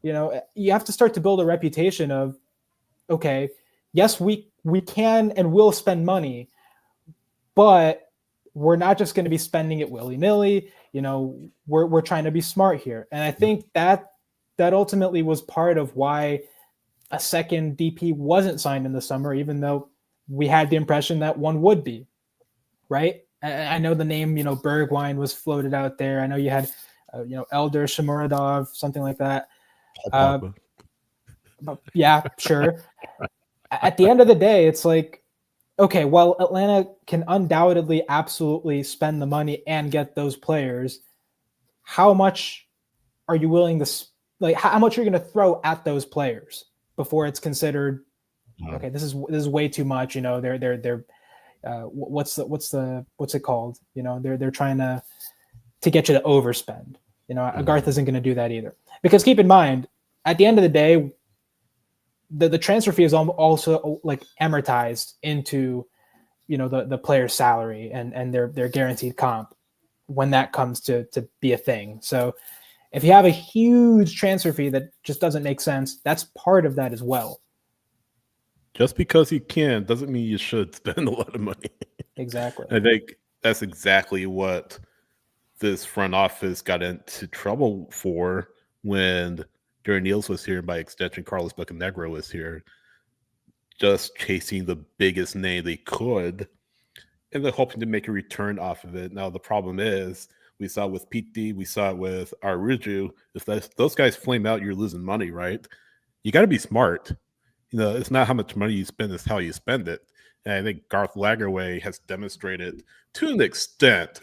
You have to start to build a reputation of, okay, yes, we can and will spend money, but we're not just going to be spending it willy-nilly. We're trying to be smart here. And I think that ultimately was part of why a second DP wasn't signed in the summer, even though we had the impression that one would be, right? I know the name, Bergwijn was floated out there. I know you had, Elder Shamuradov, something like that. Yeah, sure. At the end of the day, it's like, okay, well, Atlanta can undoubtedly absolutely spend the money and get those players. How much are you willing to, like, how much are you going to throw at those players before it's considered, okay, this is way too much. They're what's it called? They're trying to get you to overspend. Garth isn't going to do that either, because keep in mind, at the end of the day, the transfer fee is also like amortized into the player's salary and their guaranteed comp when that comes to be a thing. So if you have a huge transfer fee that just doesn't make sense, that's part of that as well. Just because you can doesn't mean you should spend a lot of money. Exactly. I think that's exactly what this front office got into trouble for when Jerry Niels was here, and by extension Carlos Bocanegra was here, just chasing the biggest name they could, and they're hoping to make a return off of it. Now the problem is, we saw it with PT, we saw it with Aruju. If those guys flame out, you're losing money, right? You got to be smart. It's not how much money you spend, it's how you spend it. And I think Garth Lagerwey has demonstrated to an extent,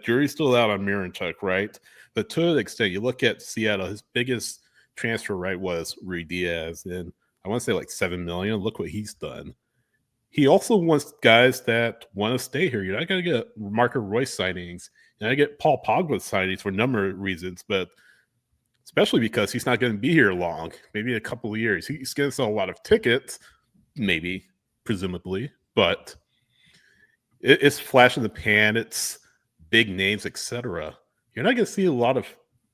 jury's still out on Miranchuk, right? But to an extent, you look at Seattle, his biggest transfer, right, was Rui Diaz. And I want to say like $7 million. Look what he's done. He also wants guys that want to stay here. You're not going to get Marco Royce signings. You're not going to get Paul Pogba signings for a number of reasons, but especially because he's not going to be here long, maybe a couple of years. He's going to sell a lot of tickets, maybe, presumably, but it's flash in the pan. It's big names, etc. You're not going to see a lot of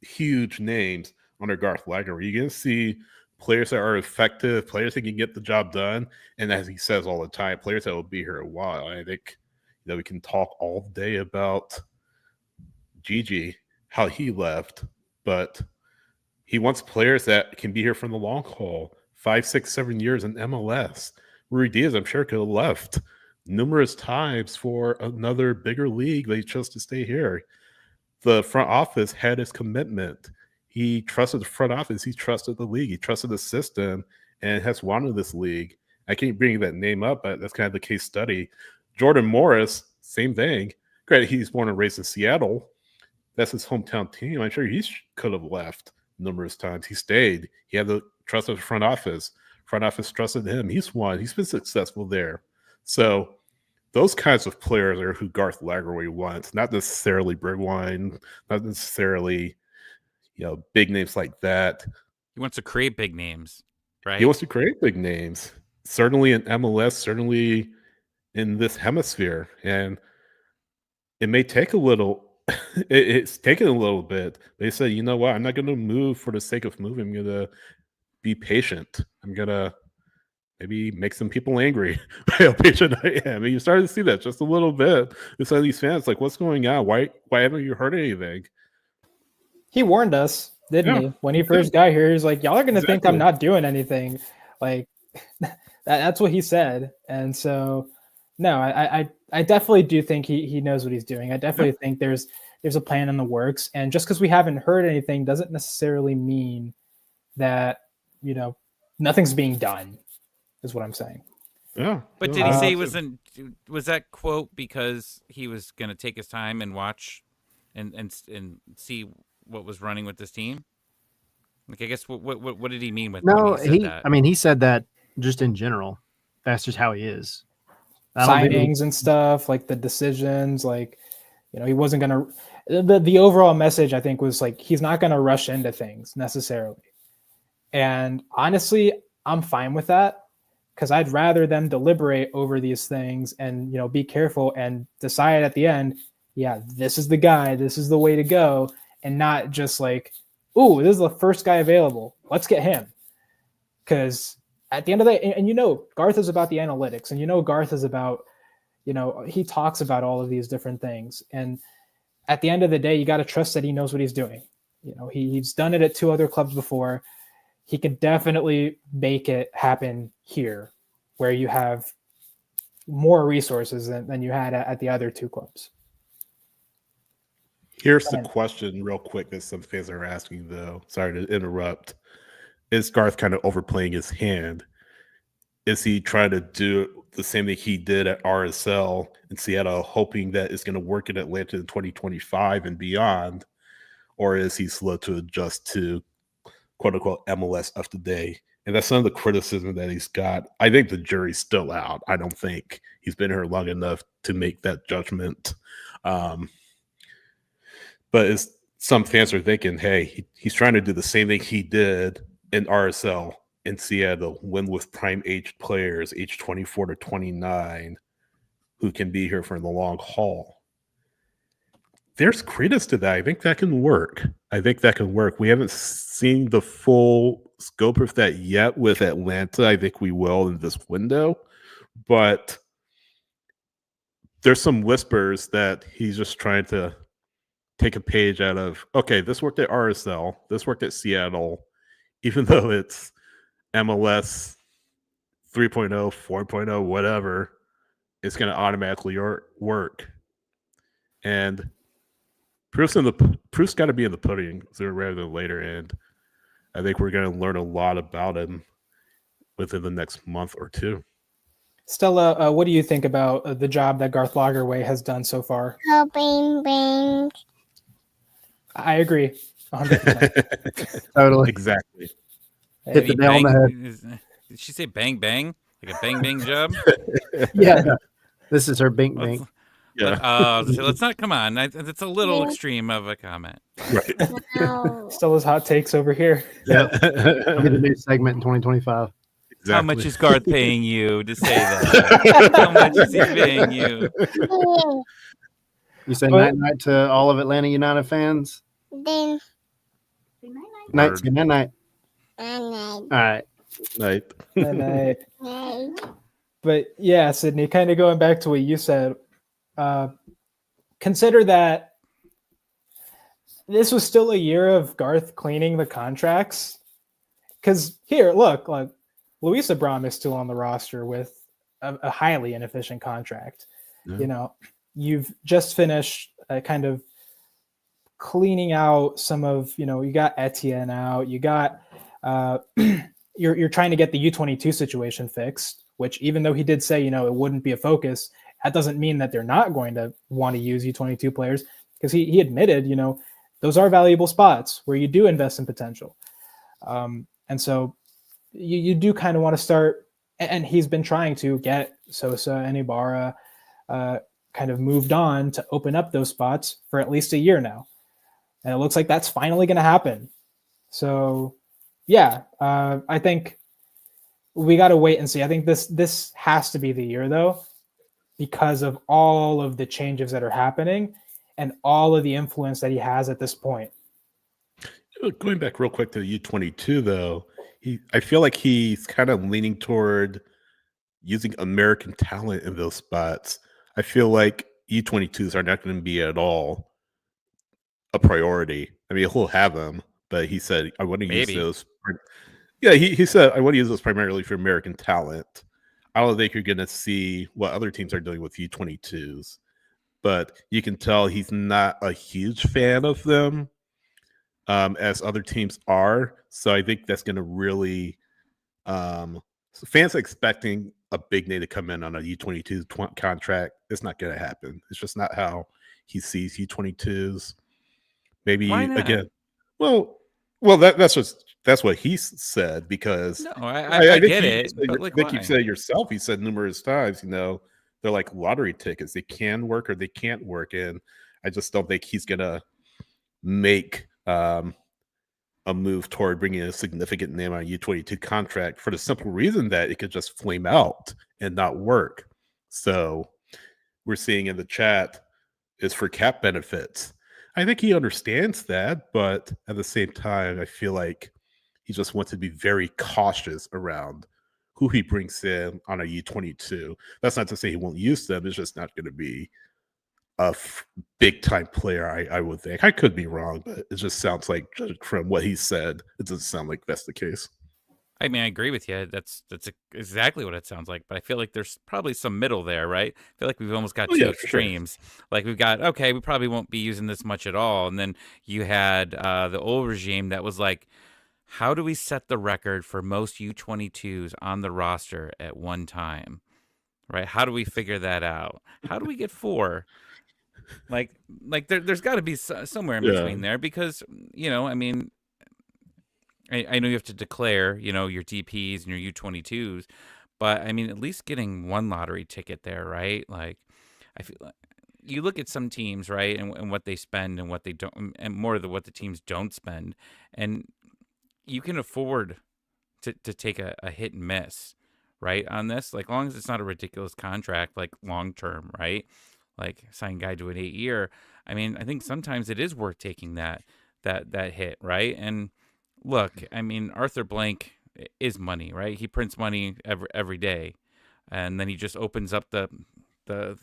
huge names under Garth Lagerwey. You're going to see players that are effective, players that can get the job done, and as he says all the time, players that will be here a while. I think we can talk all day about Gigi, how he left, but he wants players that can be here from the long haul, 5, 6, 7 years in MLS. Rui Diaz, I'm sure, could have left numerous times for another bigger league, but he chose to stay here. The front office had his commitment. He trusted the front office. He trusted the league. He trusted the system and has wanted this league. I can't bring that name up, but that's kind of the case study. Jordan Morris, same thing. Granted, he's born and raised in Seattle. That's his hometown team. I'm sure he could have left numerous times. He stayed. He had the trust of the front office. Front office trusted him. He's won. He's been successful there. So those kinds of players are who Garth Lagerwey wants, not necessarily Bergwijn, not necessarily big names like that. He wants to create big names, right? He wants to create big names, certainly in MLS, certainly in this hemisphere. And it may take a little it's taken a little bit. They said, you know what? I'm not going to move for the sake of moving. I'm going to be patient. I'm going to maybe make some people angry by how patient I am. And you started to see that just a little bit. It's like these fans, like, what's going on? Why haven't you heard anything? He warned us, didn't Yeah, he? When he first got here, he's like, y'all are going to think I'm exactly. not doing anything. Like, that's what he said. And so, no, I definitely do think he knows what he's doing. I definitely think there's a plan in the works. And just because we haven't heard anything doesn't necessarily mean that, nothing's being done, is what I'm saying. Yeah. But did he say was that quote because he was going to take his time and watch and see what was running with this team? Like, I guess what did he mean with No, when he said that? I mean, he said that just in general. That's just how he is. Signings and stuff, like the decisions, like, he wasn't going to, the overall message, I think, was like, he's not going to rush into things necessarily. And honestly, I'm fine with that, because I'd rather them deliberate over these things and, be careful and decide at the end, yeah, this is the guy, this is the way to go, and not just like, ooh, this is the first guy available, let's get him. Because at the end of the day, and Garth is about the analytics, and Garth is about, he talks about all of these different things. And at the end of the day, you got to trust that he knows what he's doing. He's done it at 2 other clubs before. He can definitely make it happen here, where you have more resources than you had at the other 2 clubs. Here's the question real quick that some fans are asking, though. Sorry to interrupt. Is Garth kind of overplaying his hand? Is he trying to do the same thing he did at RSL in Seattle, hoping that it's going to work in Atlanta in 2025 and beyond? Or is he slow to adjust to quote-unquote MLS of the day? And that's some of the criticism that he's got. I think the jury's still out. I don't think he's been here long enough to make that judgment. But some fans are thinking, hey, he's trying to do the same thing he did in RSL in Seattle, win with prime age players, age 24 to 29, who can be here for the long haul. There's credence to that. I think that can work. We haven't seen the full scope of that yet with Atlanta. I think we will in this window. But there's some whispers that he's just trying to take a page out of, okay, this worked at RSL, this worked at Seattle, even though it's MLS 3.0, 4.0, whatever, it's going to automatically work. And proof's got to be in the pudding sooner rather than later. And I think we're going to learn a lot about him within the next month or 2. Stella, what do you think about the job that Garth Lagerwey has done so far? Oh, bing, bing. I agree, 100%. Totally. Exactly. Hit the nail on the head. Did she say bang bang? Like a bang bang job? Yeah. This is her bink bink. Yeah. So let's not, come on. That's a little extreme of a comment. Right. Wow. Stella's hot takes over here. Yep. It'll be the new segment in 2025 Exactly. How much is Garth paying you to say that? How much is he paying you? You say night to all of Atlanta United fans. Then, Night. Good night. and All right. Night. And then, but yeah, Sydney, kind of going back to what you said, consider that this was still a year of Garth cleaning the contracts. Because here, look, like Luis Abram is still on the roster with a highly inefficient contract. Yeah. You've just finished kind of cleaning out some of, you got Etienne out, you got, you're trying to get the U22 situation fixed, which even though he did say, it wouldn't be a focus, that doesn't mean that they're not going to want to use U22 players, because he admitted, those are valuable spots where you do invest in potential. And so you do kind of want to start, and he's been trying to get Sosa and Ibarra kind of moved on to open up those spots for at least a year now. And it looks like that's finally going to happen. So, yeah, I think we got to wait and see. I think this has to be the year, though, because of all of the changes that are happening. and all of the influence that he has at this point. Going back real quick to the U22, though, I feel like he's kind of leaning toward using American talent in those spots. I feel like U22s are not going to be at all a priority. I mean, he'll have them, but he said, I want to use Maybe. those. Yeah, he said, I want to use those primarily for American talent. I don't think you're going to see what other teams are doing with U22s, but you can tell he's not a huge fan of them, as other teams are. So I think that's going to really so fans expecting a big name to come in on a U22 contract. It's not going to happen. It's just not how he sees U22s. Maybe Why not? again, well, that's what he said, because No, I think get you it, said, but I like, think you've why? said it yourself. He said numerous times, they're like lottery tickets. They can work or they can't work, and I just don't think he's gonna make a move toward bringing a significant name on a U22 contract, for the simple reason that it could just flame out and not work. So we're seeing in the chat is for cap benefits. I think he understands that, but at the same time, I feel like he just wants to be very cautious around who he brings in on a U22. That's not to say he won't use them. It's just not going to be a big time player, I would think. I could be wrong, but it just sounds like, from what he said, it doesn't sound like that's the case. I mean, I agree with you. That's exactly what it sounds like. But I feel like there's probably some middle there, right? I feel like we've almost got Oh, two yeah, for sure. extremes. Like we've got, okay, we probably won't be using this much at all, and then you had the old regime that was like, how do we set the record for most U22s on the roster at one time, right? How do we figure that out? How do we get 4? Like there's got to be somewhere in Yeah. between there, because I mean, I know you have to declare, your DPs and your U22s, but I mean, at least getting one lottery ticket there, right? Like, I feel like you look at some teams, right, and what they spend and what they don't, and more than what the teams don't spend, and you can afford to take a hit and miss, right, on this, like, long as it's not a ridiculous contract, like long term, right? Like sign guy to an 8-year. I mean, I think sometimes it is worth taking that hit, right? And look, I mean, Arthur Blank is money, right? He prints money every day, and then he just opens up the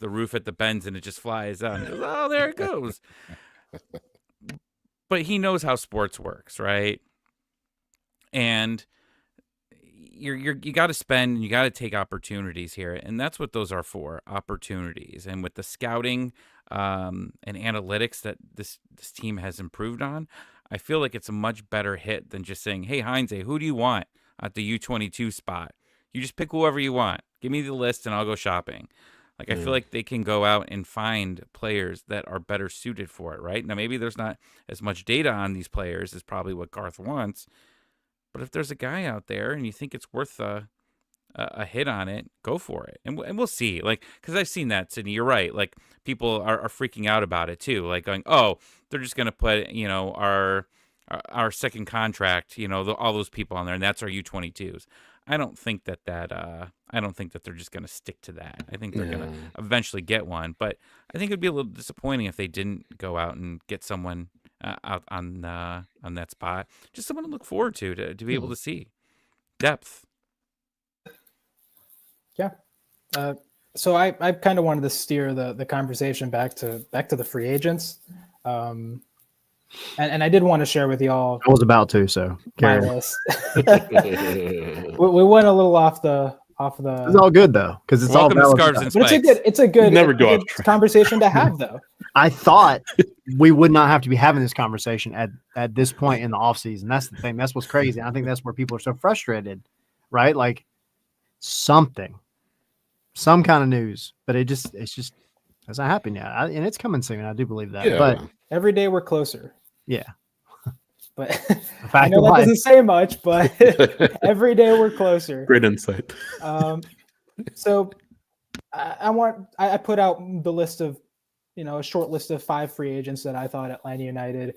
roof at the Benz and it just flies out. And goes, oh, there it goes. But he knows how sports works, right? And you got to spend and you got to take opportunities here, and that's what those are for, opportunities. And with the scouting and analytics that this team has improved on, I feel like it's a much better hit than just saying, hey, Heinze, who do you want at the U22 spot? You just pick whoever you want. Give me the list and I'll go shopping. Like, I feel like they can go out and find players that are better suited for it, right? Now, maybe there's not as much data on these players as probably what Garth wants, but if there's a guy out there and you think it's worth a hit on it, go for it. And we'll see. Like, because I've seen that, Sydney. You're right. Like, people are freaking out about it too. Like, going, oh, they're just going to put, our second contract, all those people on there, and that's our U22s. I don't think that I don't think that they're just going to stick to that. I think they're going to eventually get one, but I think it'd be a little disappointing if they didn't go out and get someone out on that spot. Just someone to look forward to be able to see depth. Yeah. So I kind of wanted to steer the conversation back to the free agents. And I did want to share with y'all I was about to, so my carry on. list. we went a little off the. It's all good though, because it's Welcome all to valid Scarves stuff. and But Spikes. it's a good Never go good off track. conversation to have though. I thought we would not have to be having this conversation at this point in the offseason. That's the thing. That's what's crazy. And I think that's where people are so frustrated, right? Like some kind of news, but it's just it's not happening yet. And it's coming soon. I do believe that. Yeah. But Every day we're closer. yeah, But fact I know of that life. doesn't say much, but every day we're closer. Great insight. So I put out the list of, a short list of 5 free agents that I thought Atlanta United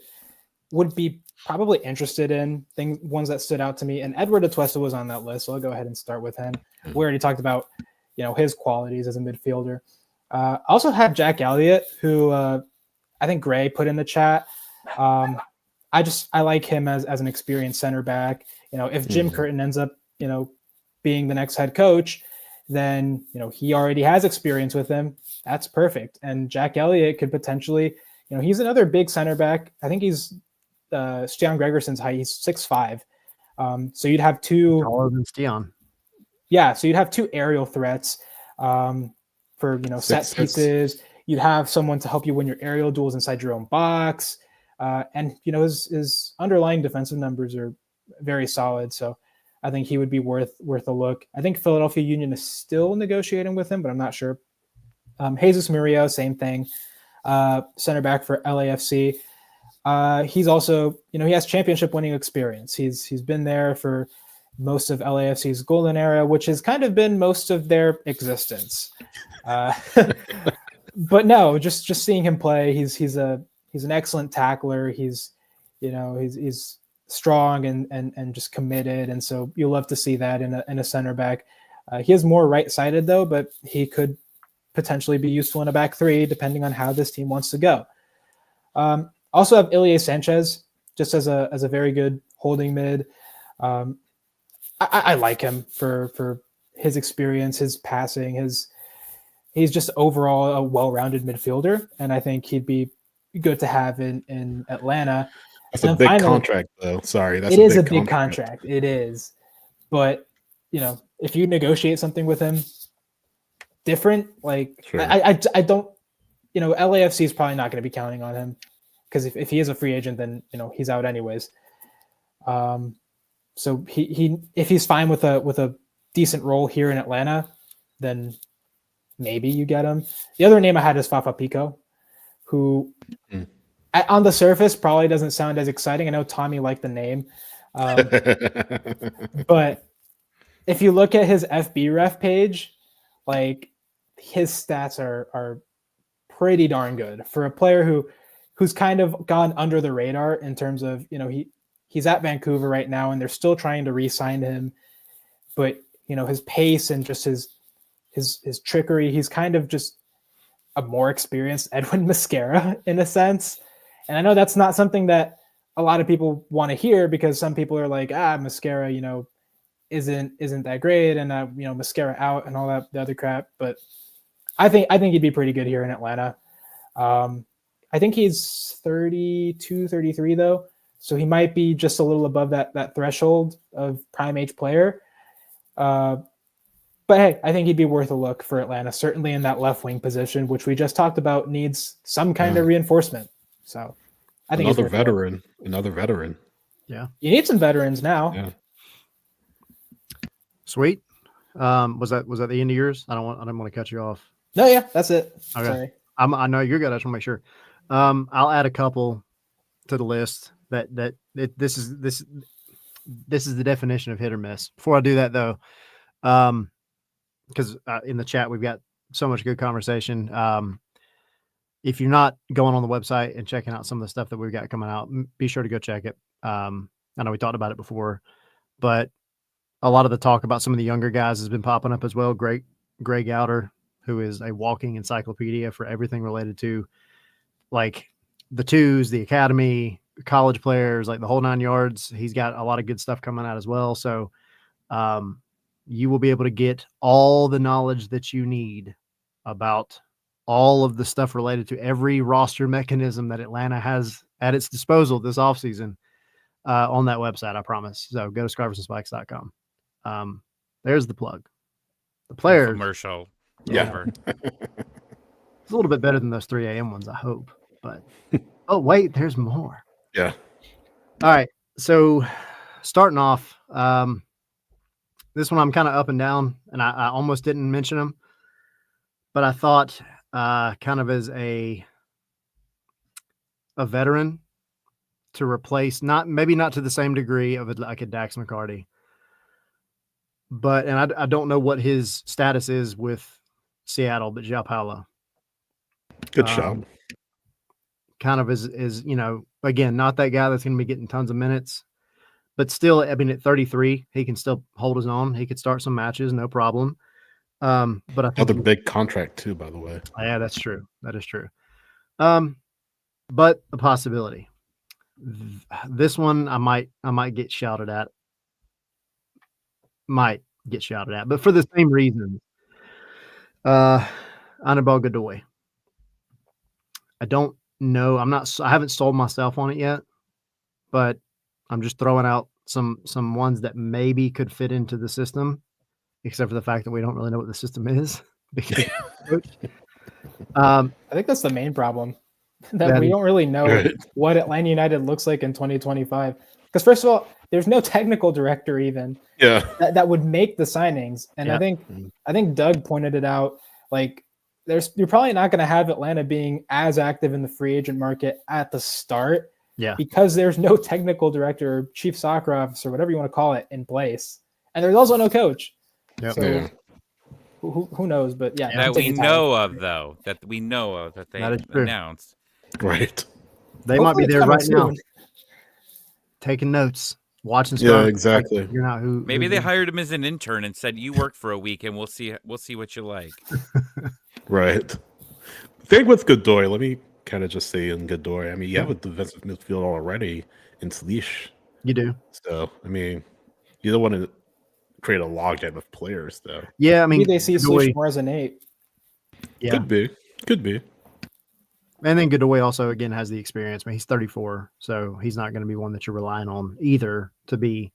would be probably interested in, ones that stood out to me. And Edward Atuesta was on that list, so I'll go ahead and start with him. We already talked about, his qualities as a midfielder. I also have Jack Elliott, who I think Gray put in the chat. I like him as an experienced center back. If Jim Curtin ends up, being the next head coach, then, he already has experience with him. That's perfect. And Jack Elliott could potentially, he's another big center back. I think he's Stian Gregerson's height. He's 6'5". So you'd have two taller than Stian. Yeah, so you'd have two aerial threats for set pieces. You'd have someone to help you win your aerial duels inside your own box, and his underlying defensive numbers are very solid. So I think he would be worth a look. I think Philadelphia Union is still negotiating with him, but I'm not sure. Jesus Murillo, same thing. Center back for LAFC. He's also, he has championship winning experience. He's been there for most of LAFC's golden era, which has kind of been most of their existence. But no, just seeing him play, he's an excellent tackler. He's strong and just committed, and so you'll love to see that in a center back. He is more right-sided though, but he could potentially be useful in a back three depending on how this team wants to go. Also have Ilie Sanchez just as a very good holding mid. I like him for his experience, his passing, he's just overall a well-rounded midfielder, and I think he'd be good to have in Atlanta. That's a big contract, though. Sorry, it is a big contract. It is, but if you negotiate something with him different, like sure. I don't, LAFC is probably not going to be counting on him because if he is a free agent, then he's out anyways. So he if he's fine with a decent role here in Atlanta, then maybe you get him. The other name I had is Fafa Pico, who on the surface probably doesn't sound as exciting. I know Tommy liked the name, but if you look at his FB ref page, like his stats are pretty darn good for a player who's kind of gone under the radar in terms of he's at Vancouver right now and they're still trying to re-sign him, but his pace and just his trickery, he's kind of just a more experienced Edwin Mosquera in a sense. And I know that's not something that a lot of people want to hear because some people are like, Mosquera, isn't that great, and Mosquera out and all that the other crap. But I think he'd be pretty good here in Atlanta. I think he's 32, 33 though, so he might be just a little above that threshold of prime age player. But hey, I think he'd be worth a look for Atlanta, certainly in that left wing position, which we just talked about needs some kind of reinforcement. So I think another veteran. Yeah. You need some veterans now. Yeah. Sweet. Was that the end of yours? I didn't want to cut you off. No, yeah, that's it. Okay. Sorry. I know you're good. I just want to make sure. I'll add a couple to the list this is the definition of hit or miss. Before I do that though, because in the chat we've got so much good conversation. If you're not going on the website and checking out some of the stuff that we've got coming out, be sure to go check it. I know we talked about it before, but a lot of the talk about some of the younger guys has been popping up as well. Greg Gouter, who is a walking encyclopedia for everything related to like the twos, the academy, college players, like the whole 9 yards. He's got a lot of good stuff coming out as well. So you will be able to get all the knowledge that you need about all of the stuff related to every roster mechanism that Atlanta has at its disposal this offseason on that website, I promise. So go to scarversandspikes.com. There's the plug. The players. Commercial. Yeah. Over. It's a little bit better than those 3 a.m. ones, I hope. But oh, wait, there's more. Yeah. All right. So starting off, this one I'm kind of up and down, and I almost didn't mention them, but I thought kind of as a veteran to replace, maybe not to the same degree of like a Dax McCarty, but I don't know what his status is with Seattle, but João Paulo. Good shot. Kind of is again, not that guy that's going to be getting tons of minutes, but still, I mean, at 33, he can still hold his own. He could start some matches, no problem. But I think another big contract too, by the way. Yeah, that's true. That is true. but a possibility. This one I might get shouted at. Might get shouted at, but for the same reasons. Anibal Godoy. I don't know. I haven't sold myself on it yet, but I'm just throwing out some ones that maybe could fit into the system, except for the fact that we don't really know what the system is. Because I think that's the main problem, that we don't really know what Atlanta United looks like in 2025. Because first of all, there's no technical director even that would make the signings. And I think Doug pointed it out. Like, you're probably not going to have Atlanta being as active in the free agent market at the start, because there's no technical director, or chief soccer officer, whatever you want to call it, in place, and there's also no coach. So who knows? But that we know of, though, that they announced. Right. They might be there right now, taking notes, watching stuff. Yeah, exactly. Like, you're not who. Maybe they hired him as an intern and said, "You work for a week, and we'll see what you like." Right. Thing with Godoy, let me kind of just say in Godoy, I mean, you have a defensive midfield already in Slish. You do. So, I mean, you don't want to create a logjam of players, though. Yeah, I mean, maybe they see Slish more as an 8. Yeah. Could be. And then Godoy also, again, has the experience. I mean, he's 34, so he's not going to be one that you're relying on either to be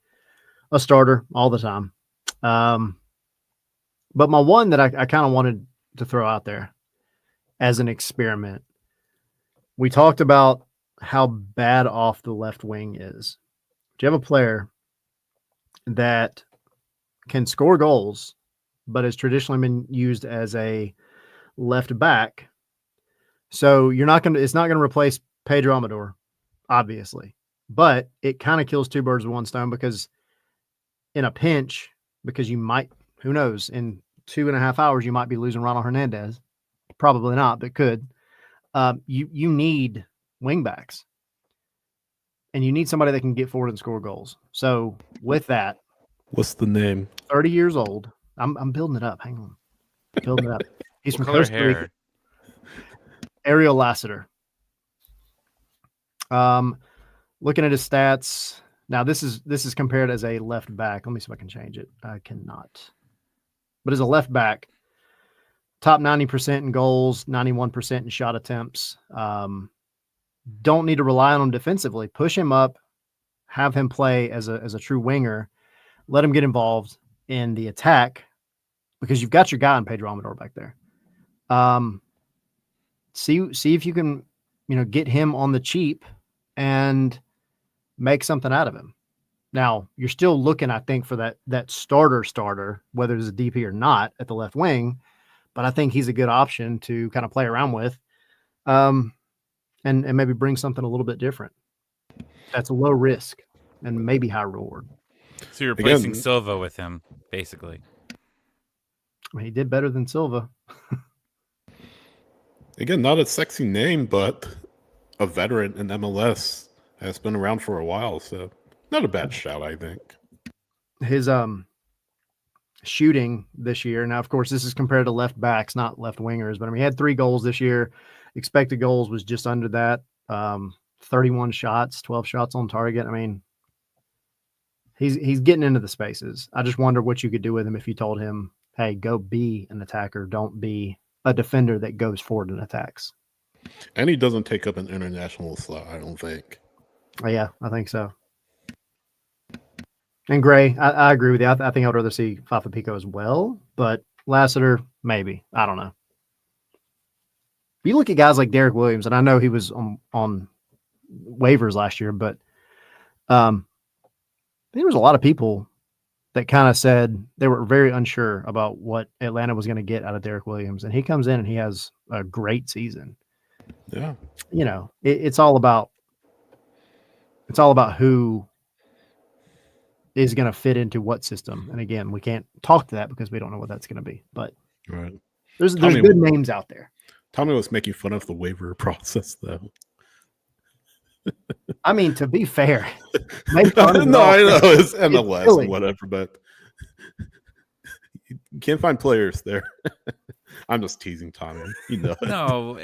a starter all the time. But my one that I kind of wanted to throw out there as an experiment, we talked about how bad off the left wing is. Do you have a player that can score goals, but has traditionally been used as a left back? So it's not going to replace Pedro Amador, obviously, but it kind of kills two birds with one stone, because in a pinch, because you might, who knows, in 2.5 hours, you might be losing Ronald Hernandez. Probably not, but could. You need wing backs, and you need somebody that can get forward and score goals. So with that, what's the name? 30 years old. I'm building it up. Hang on. Building it up. He's from Costa Rica. Ariel Lassiter. Looking at his stats. Now this is compared as a left back. Let me see if I can change it. I cannot. But as a left back, top 90% in goals, 91% in shot attempts. Don't need to rely on him defensively. Push him up, have him play as a true winger. Let him get involved in the attack, because you've got your guy in Pedro Amador back there. See if you can, get him on the cheap and make something out of him. Now, you're still looking, I think, for that starter, whether it's a DP or not, at the left wing, but I think he's a good option to kind of play around with, and maybe bring something a little bit different. That's a low risk and maybe high reward. So you're replacing Silva with him, basically. He did better than Silva. Again, not a sexy name, but a veteran in MLS, has been around for a while, so not a bad shout, I think. His shooting this year. Now, of course, this is compared to left backs, not left wingers, but I mean, he had 3 goals this year. Expected goals was just under that. 31 shots, 12 shots on target. I mean, he's getting into the spaces. I just wonder what you could do with him if you told him, hey, go be an attacker. Don't be a defender that goes forward and attacks. And he doesn't take up an international slot, I don't think. Yeah, I think so. And Gray, I agree with you. I think I'd rather see Fafa Pico as well, but Lassiter, maybe. I don't know. You look at guys like Derek Williams, and I know he was on waivers last year, but there was a lot of people that kind of said they were very unsure about what Atlanta was going to get out of Derek Williams, and he comes in and he has a great season. Yeah, it's all about who is going to fit into what system. And again, we can't talk to that because we don't know what that's going to be. But right, there's good names out there. Tommy was making fun of the waiver process, though. I mean, to be fair, I know it's MLS and whatever, but you can't find players there. I'm just teasing Tommy. No,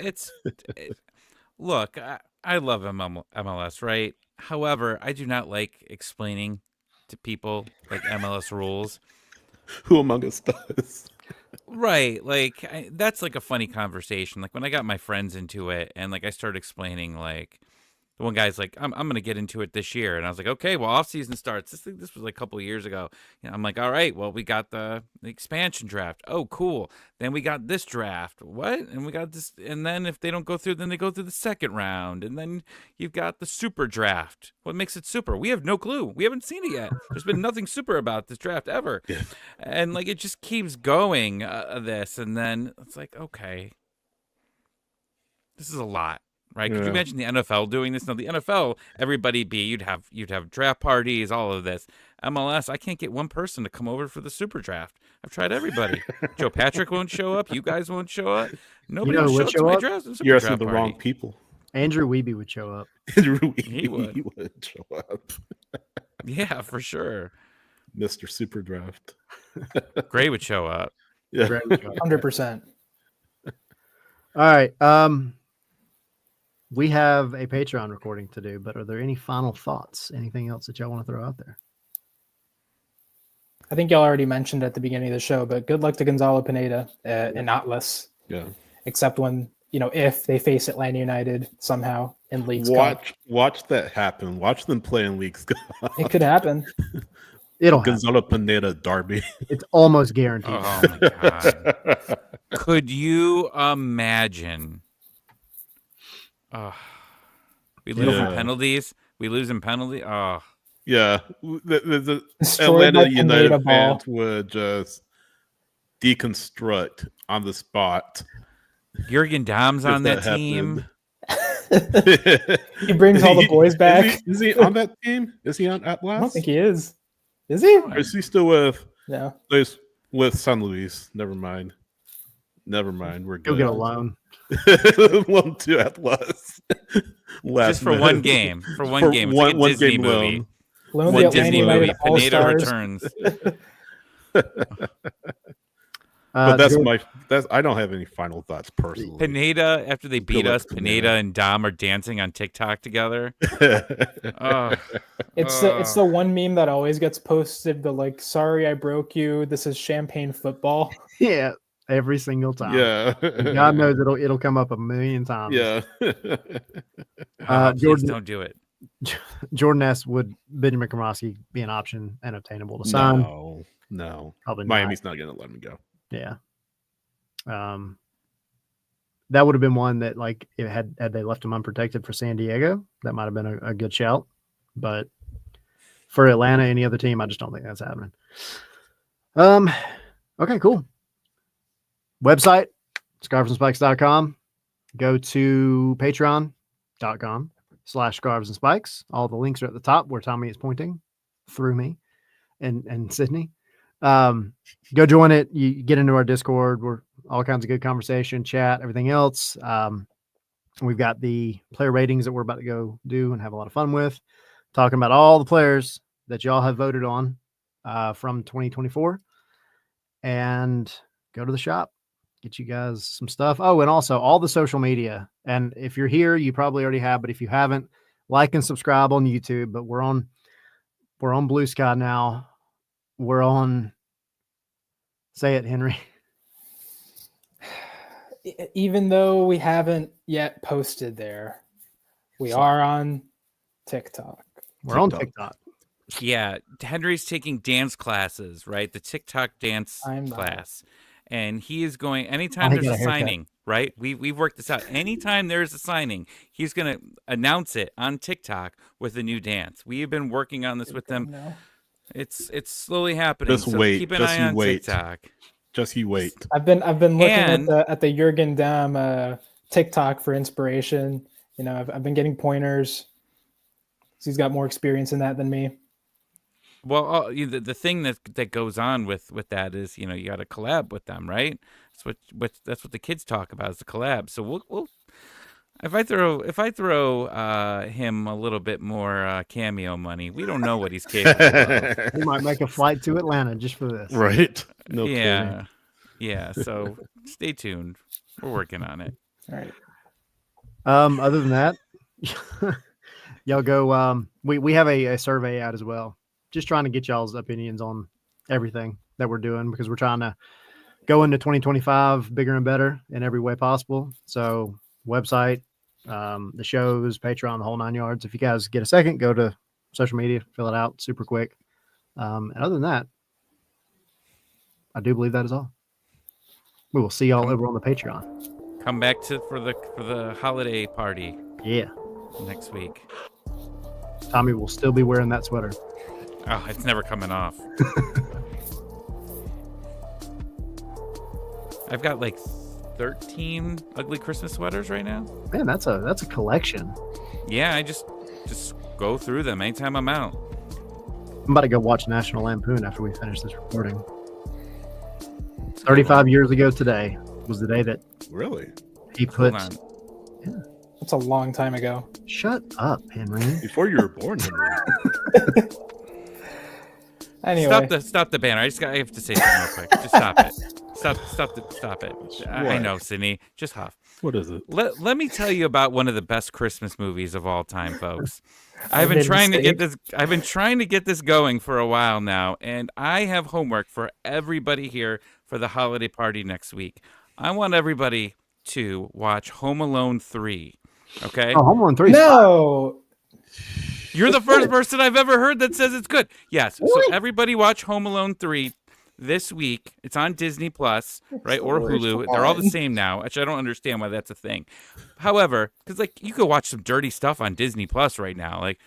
look, I love MLS, right? However, I do not like explaining to people like MLS rules. Who among us does? Right, like that's like a funny conversation. Like when I got my friends into it, and like I started explaining, like the one guy's like, "I'm gonna get into it this year," and I was like, "Okay, well, off season starts." This was like a couple of years ago. I'm like, "All right, well, we got the expansion draft. Oh, cool. Then we got this draft. What? And we got this. And then if they don't go through, then they go through the second round, and then you've got the super draft. What makes it super? We have no clue. We haven't seen it yet. There's been nothing super about this draft ever, Yeah. and like it just keeps going. This, and then it's like, okay, this is a lot. Right? Could you Yeah. imagine the NFL doing this? Now the NFL, you'd have draft parties, all of this. MLS, I can't get one person to come over for the super draft. I've tried everybody. Joe Patrick won't show up. You guys won't show up. Nobody will show up to my draft. Super You're asking draft the party. wrong people. Andrew Wiebe would show up. He would. He would show up. Yeah, for sure. Mr. Super Draft. Gray would show up. Yeah. 100%. All right. We have a Patreon recording to do, but are there any final thoughts? Anything else that y'all want to throw out there? I think y'all already mentioned at the beginning of the show, but good luck to Gonzalo Pineda in Atlas. Yeah. Except when, if they face Atlanta United somehow in Leagues Cup. Watch that happen. Watch them play in Leagues Cup. It could happen. It'll happen. Gonzalo Pineda Derby. It's almost guaranteed. Oh my god! Could you imagine? We lose in penalties. We lose in penalty. Oh, Yeah. The Destroyed by Atlanta United Pineda ball. fans would just deconstruct on the spot. Jurgen Damm's if on that team. He brings all the boys back. Is he on that team? Is he on Atlas? I don't think he is. Is he? Or is he still with San Luis? Never mind. We're He'll good. get a loan. Loan to Atlas. Just for one game. For one game. It's like a one Disney game movie. loan. Loan One the Disney Atlanta movie. United Pineda All-Stars. returns. But George- I don't have any final thoughts personally. Pineda, after they beat Good luck us, to Pineda and Dom are dancing on TikTok together. Oh, It's the one meme that always gets posted. The like, sorry I broke you. This is champagne football. Yeah, every single time. Yeah. God knows it'll come up a million times. Yeah. please Jordan- don't do it. Jordan asks, would Benjamin Komorowski be an option and obtainable to sign? No. Probably not. Miami's not going to let him go. Yeah. That would have been one that, like, had they left him unprotected for San Diego, that might have been a good shout. But for Atlanta, any other team, I just don't think that's happening. Okay, cool. Website, scarfsandspikes.com. Go to patreon.com/scarfsandspikes. All the links are at the top where Tommy is pointing through me and Sydney. Go join it. You get into our Discord. We're all kinds of good conversation, chat, everything else. We've got the player ratings that we're about to go do and have a lot of fun with, talking about all the players that y'all have voted on from 2024. And go to the shop, get you guys some stuff. Oh, and also all the social media. And if you're here, you probably already have, but if you haven't, like and subscribe on YouTube. But we're on Blue Sky now. We're on, say it, Henry. Even though we haven't yet posted there, we are on TikTok. We're on TikTok. Yeah, Henry's taking dance classes, right? The TikTok dance I'm not. class. And he is going, anytime he there's got a a haircut. signing, right? We've worked this out. Anytime there's a signing, he's going to announce it on TikTok with a new dance. We've been working on this with them. No. It's slowly happening. Just so wait. keep an Just eye you on wait. TikTok. Just you wait. I've been looking And- at the Jurgen Damm TikTok for inspiration. I've been getting pointers. He's got more experience in that than me. Well, the thing that goes on with that is, you got to collab with them, right? That's what the kids talk about is the collab. So we'll if I throw him a little bit more cameo money, we don't know what he's capable of. We might make a flight to Atlanta just for this. Right? No Yeah. Yeah. So stay tuned. We're working on it. All right. Other than that, Y'all go. We have a survey out as well. Just trying to get y'all's opinions on everything that we're doing because we're trying to go into 2025 bigger and better in every way possible. So website, the shows, Patreon, the whole 9 yards. If you guys get a second, go to social media, fill it out super quick. And other than that, I do believe that is all. We will see y'all over on the Patreon. Come back for the holiday party. Yeah. Next week. Tommy will still be wearing that sweater. Oh, it's never coming off. I've got like 13 ugly Christmas sweaters right now. Man, that's a collection. Yeah, I just go through them anytime I'm out. I'm about to go watch National Lampoon after we finish this recording. 35 years ago today was the day that Really? he put. Hold on. That's a long time ago. Shut up, Henry. Before you were born, Henry. Anyway, Stop the banner. I have to say something real quick. Just stop it. Stop it. I know, Sydney. Just huff. What is it? Let me tell you about one of the best Christmas movies of all time, folks. I've made been a trying to get mistake. this. I've been trying to get this going for a while now, and I have homework for everybody here for the holiday party next week. I want everybody to watch Home Alone 3. Okay? Oh, Home Alone 3. no. You're the first person I've ever heard that says it's good. Yes. So everybody watch Home Alone 3 this week. It's on Disney Plus, right? Or Hulu. They're all the same now, which I don't understand why that's a thing. However, because like you could watch some dirty stuff on Disney Plus right now, like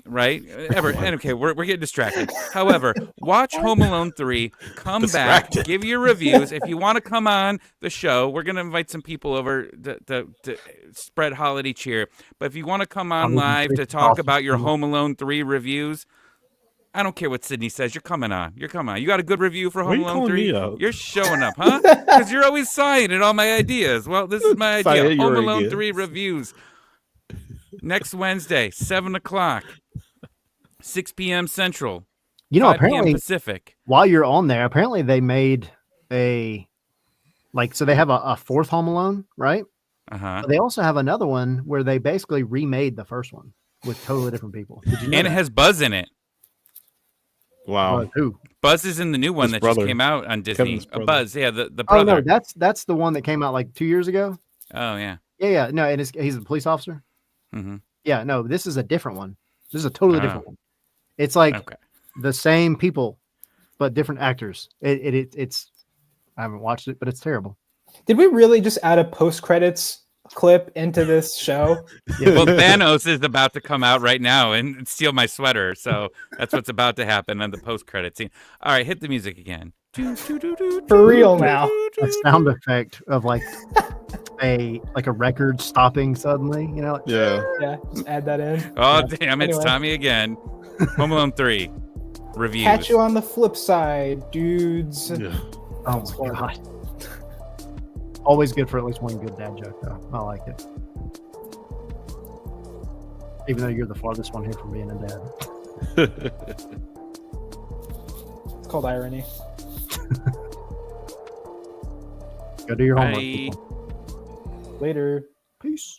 right? And okay, we're getting distracted. However, watch Home Alone 3, come back, give your reviews. If you want to come on the show, we're going to invite some people over to spread holiday cheer. But if you want to come on live to talk about your Home Alone 3 reviews, I don't care what Sydney says. You're coming on. You got a good review for Home Alone 3? You're showing up, huh? Because you're always sighing at all my ideas. Well, this is my idea. Home Alone 3 reviews. Next Wednesday, 7 o'clock, 6 p.m. Central, 5 apparently, p.m. Pacific. While you're on there, apparently they made so they have a fourth Home Alone, right? Uh-huh. But they also have another one where they basically remade the first one with totally different people. Did you know And it has Buzz in it. Wow. Who? Buzz is in the new one His that brother. just came out on Disney. Kevin's brother. Buzz, yeah, the Oh brother. no, that's the one that came out like 2 years ago. Oh, yeah. Yeah. No, and he's a police officer. Mm-hmm. Yeah, no, this is a different one. This is a totally different one. It's like the same people, but different actors. It's. I haven't watched it, but it's terrible. Did we really just add a post-credits clip into this show? Yeah. Well, Thanos is about to come out right now and steal my sweater, so that's what's about to happen on the post-credit scene. All right, hit the music again. For real now. A sound effect of like a record stopping suddenly. You know. Yeah. Yeah, just add that in. Oh, Yeah. damn, it's Anyway. Tommy again. Home Alone 3 reviews. Catch you on the flip side, dudes. Yeah. Oh my god. Always good for at least one good dad joke, though. I like it. Even though you're the farthest one here from being a dad. It's called irony. Go do your homework. Bye. People. Later. Peace.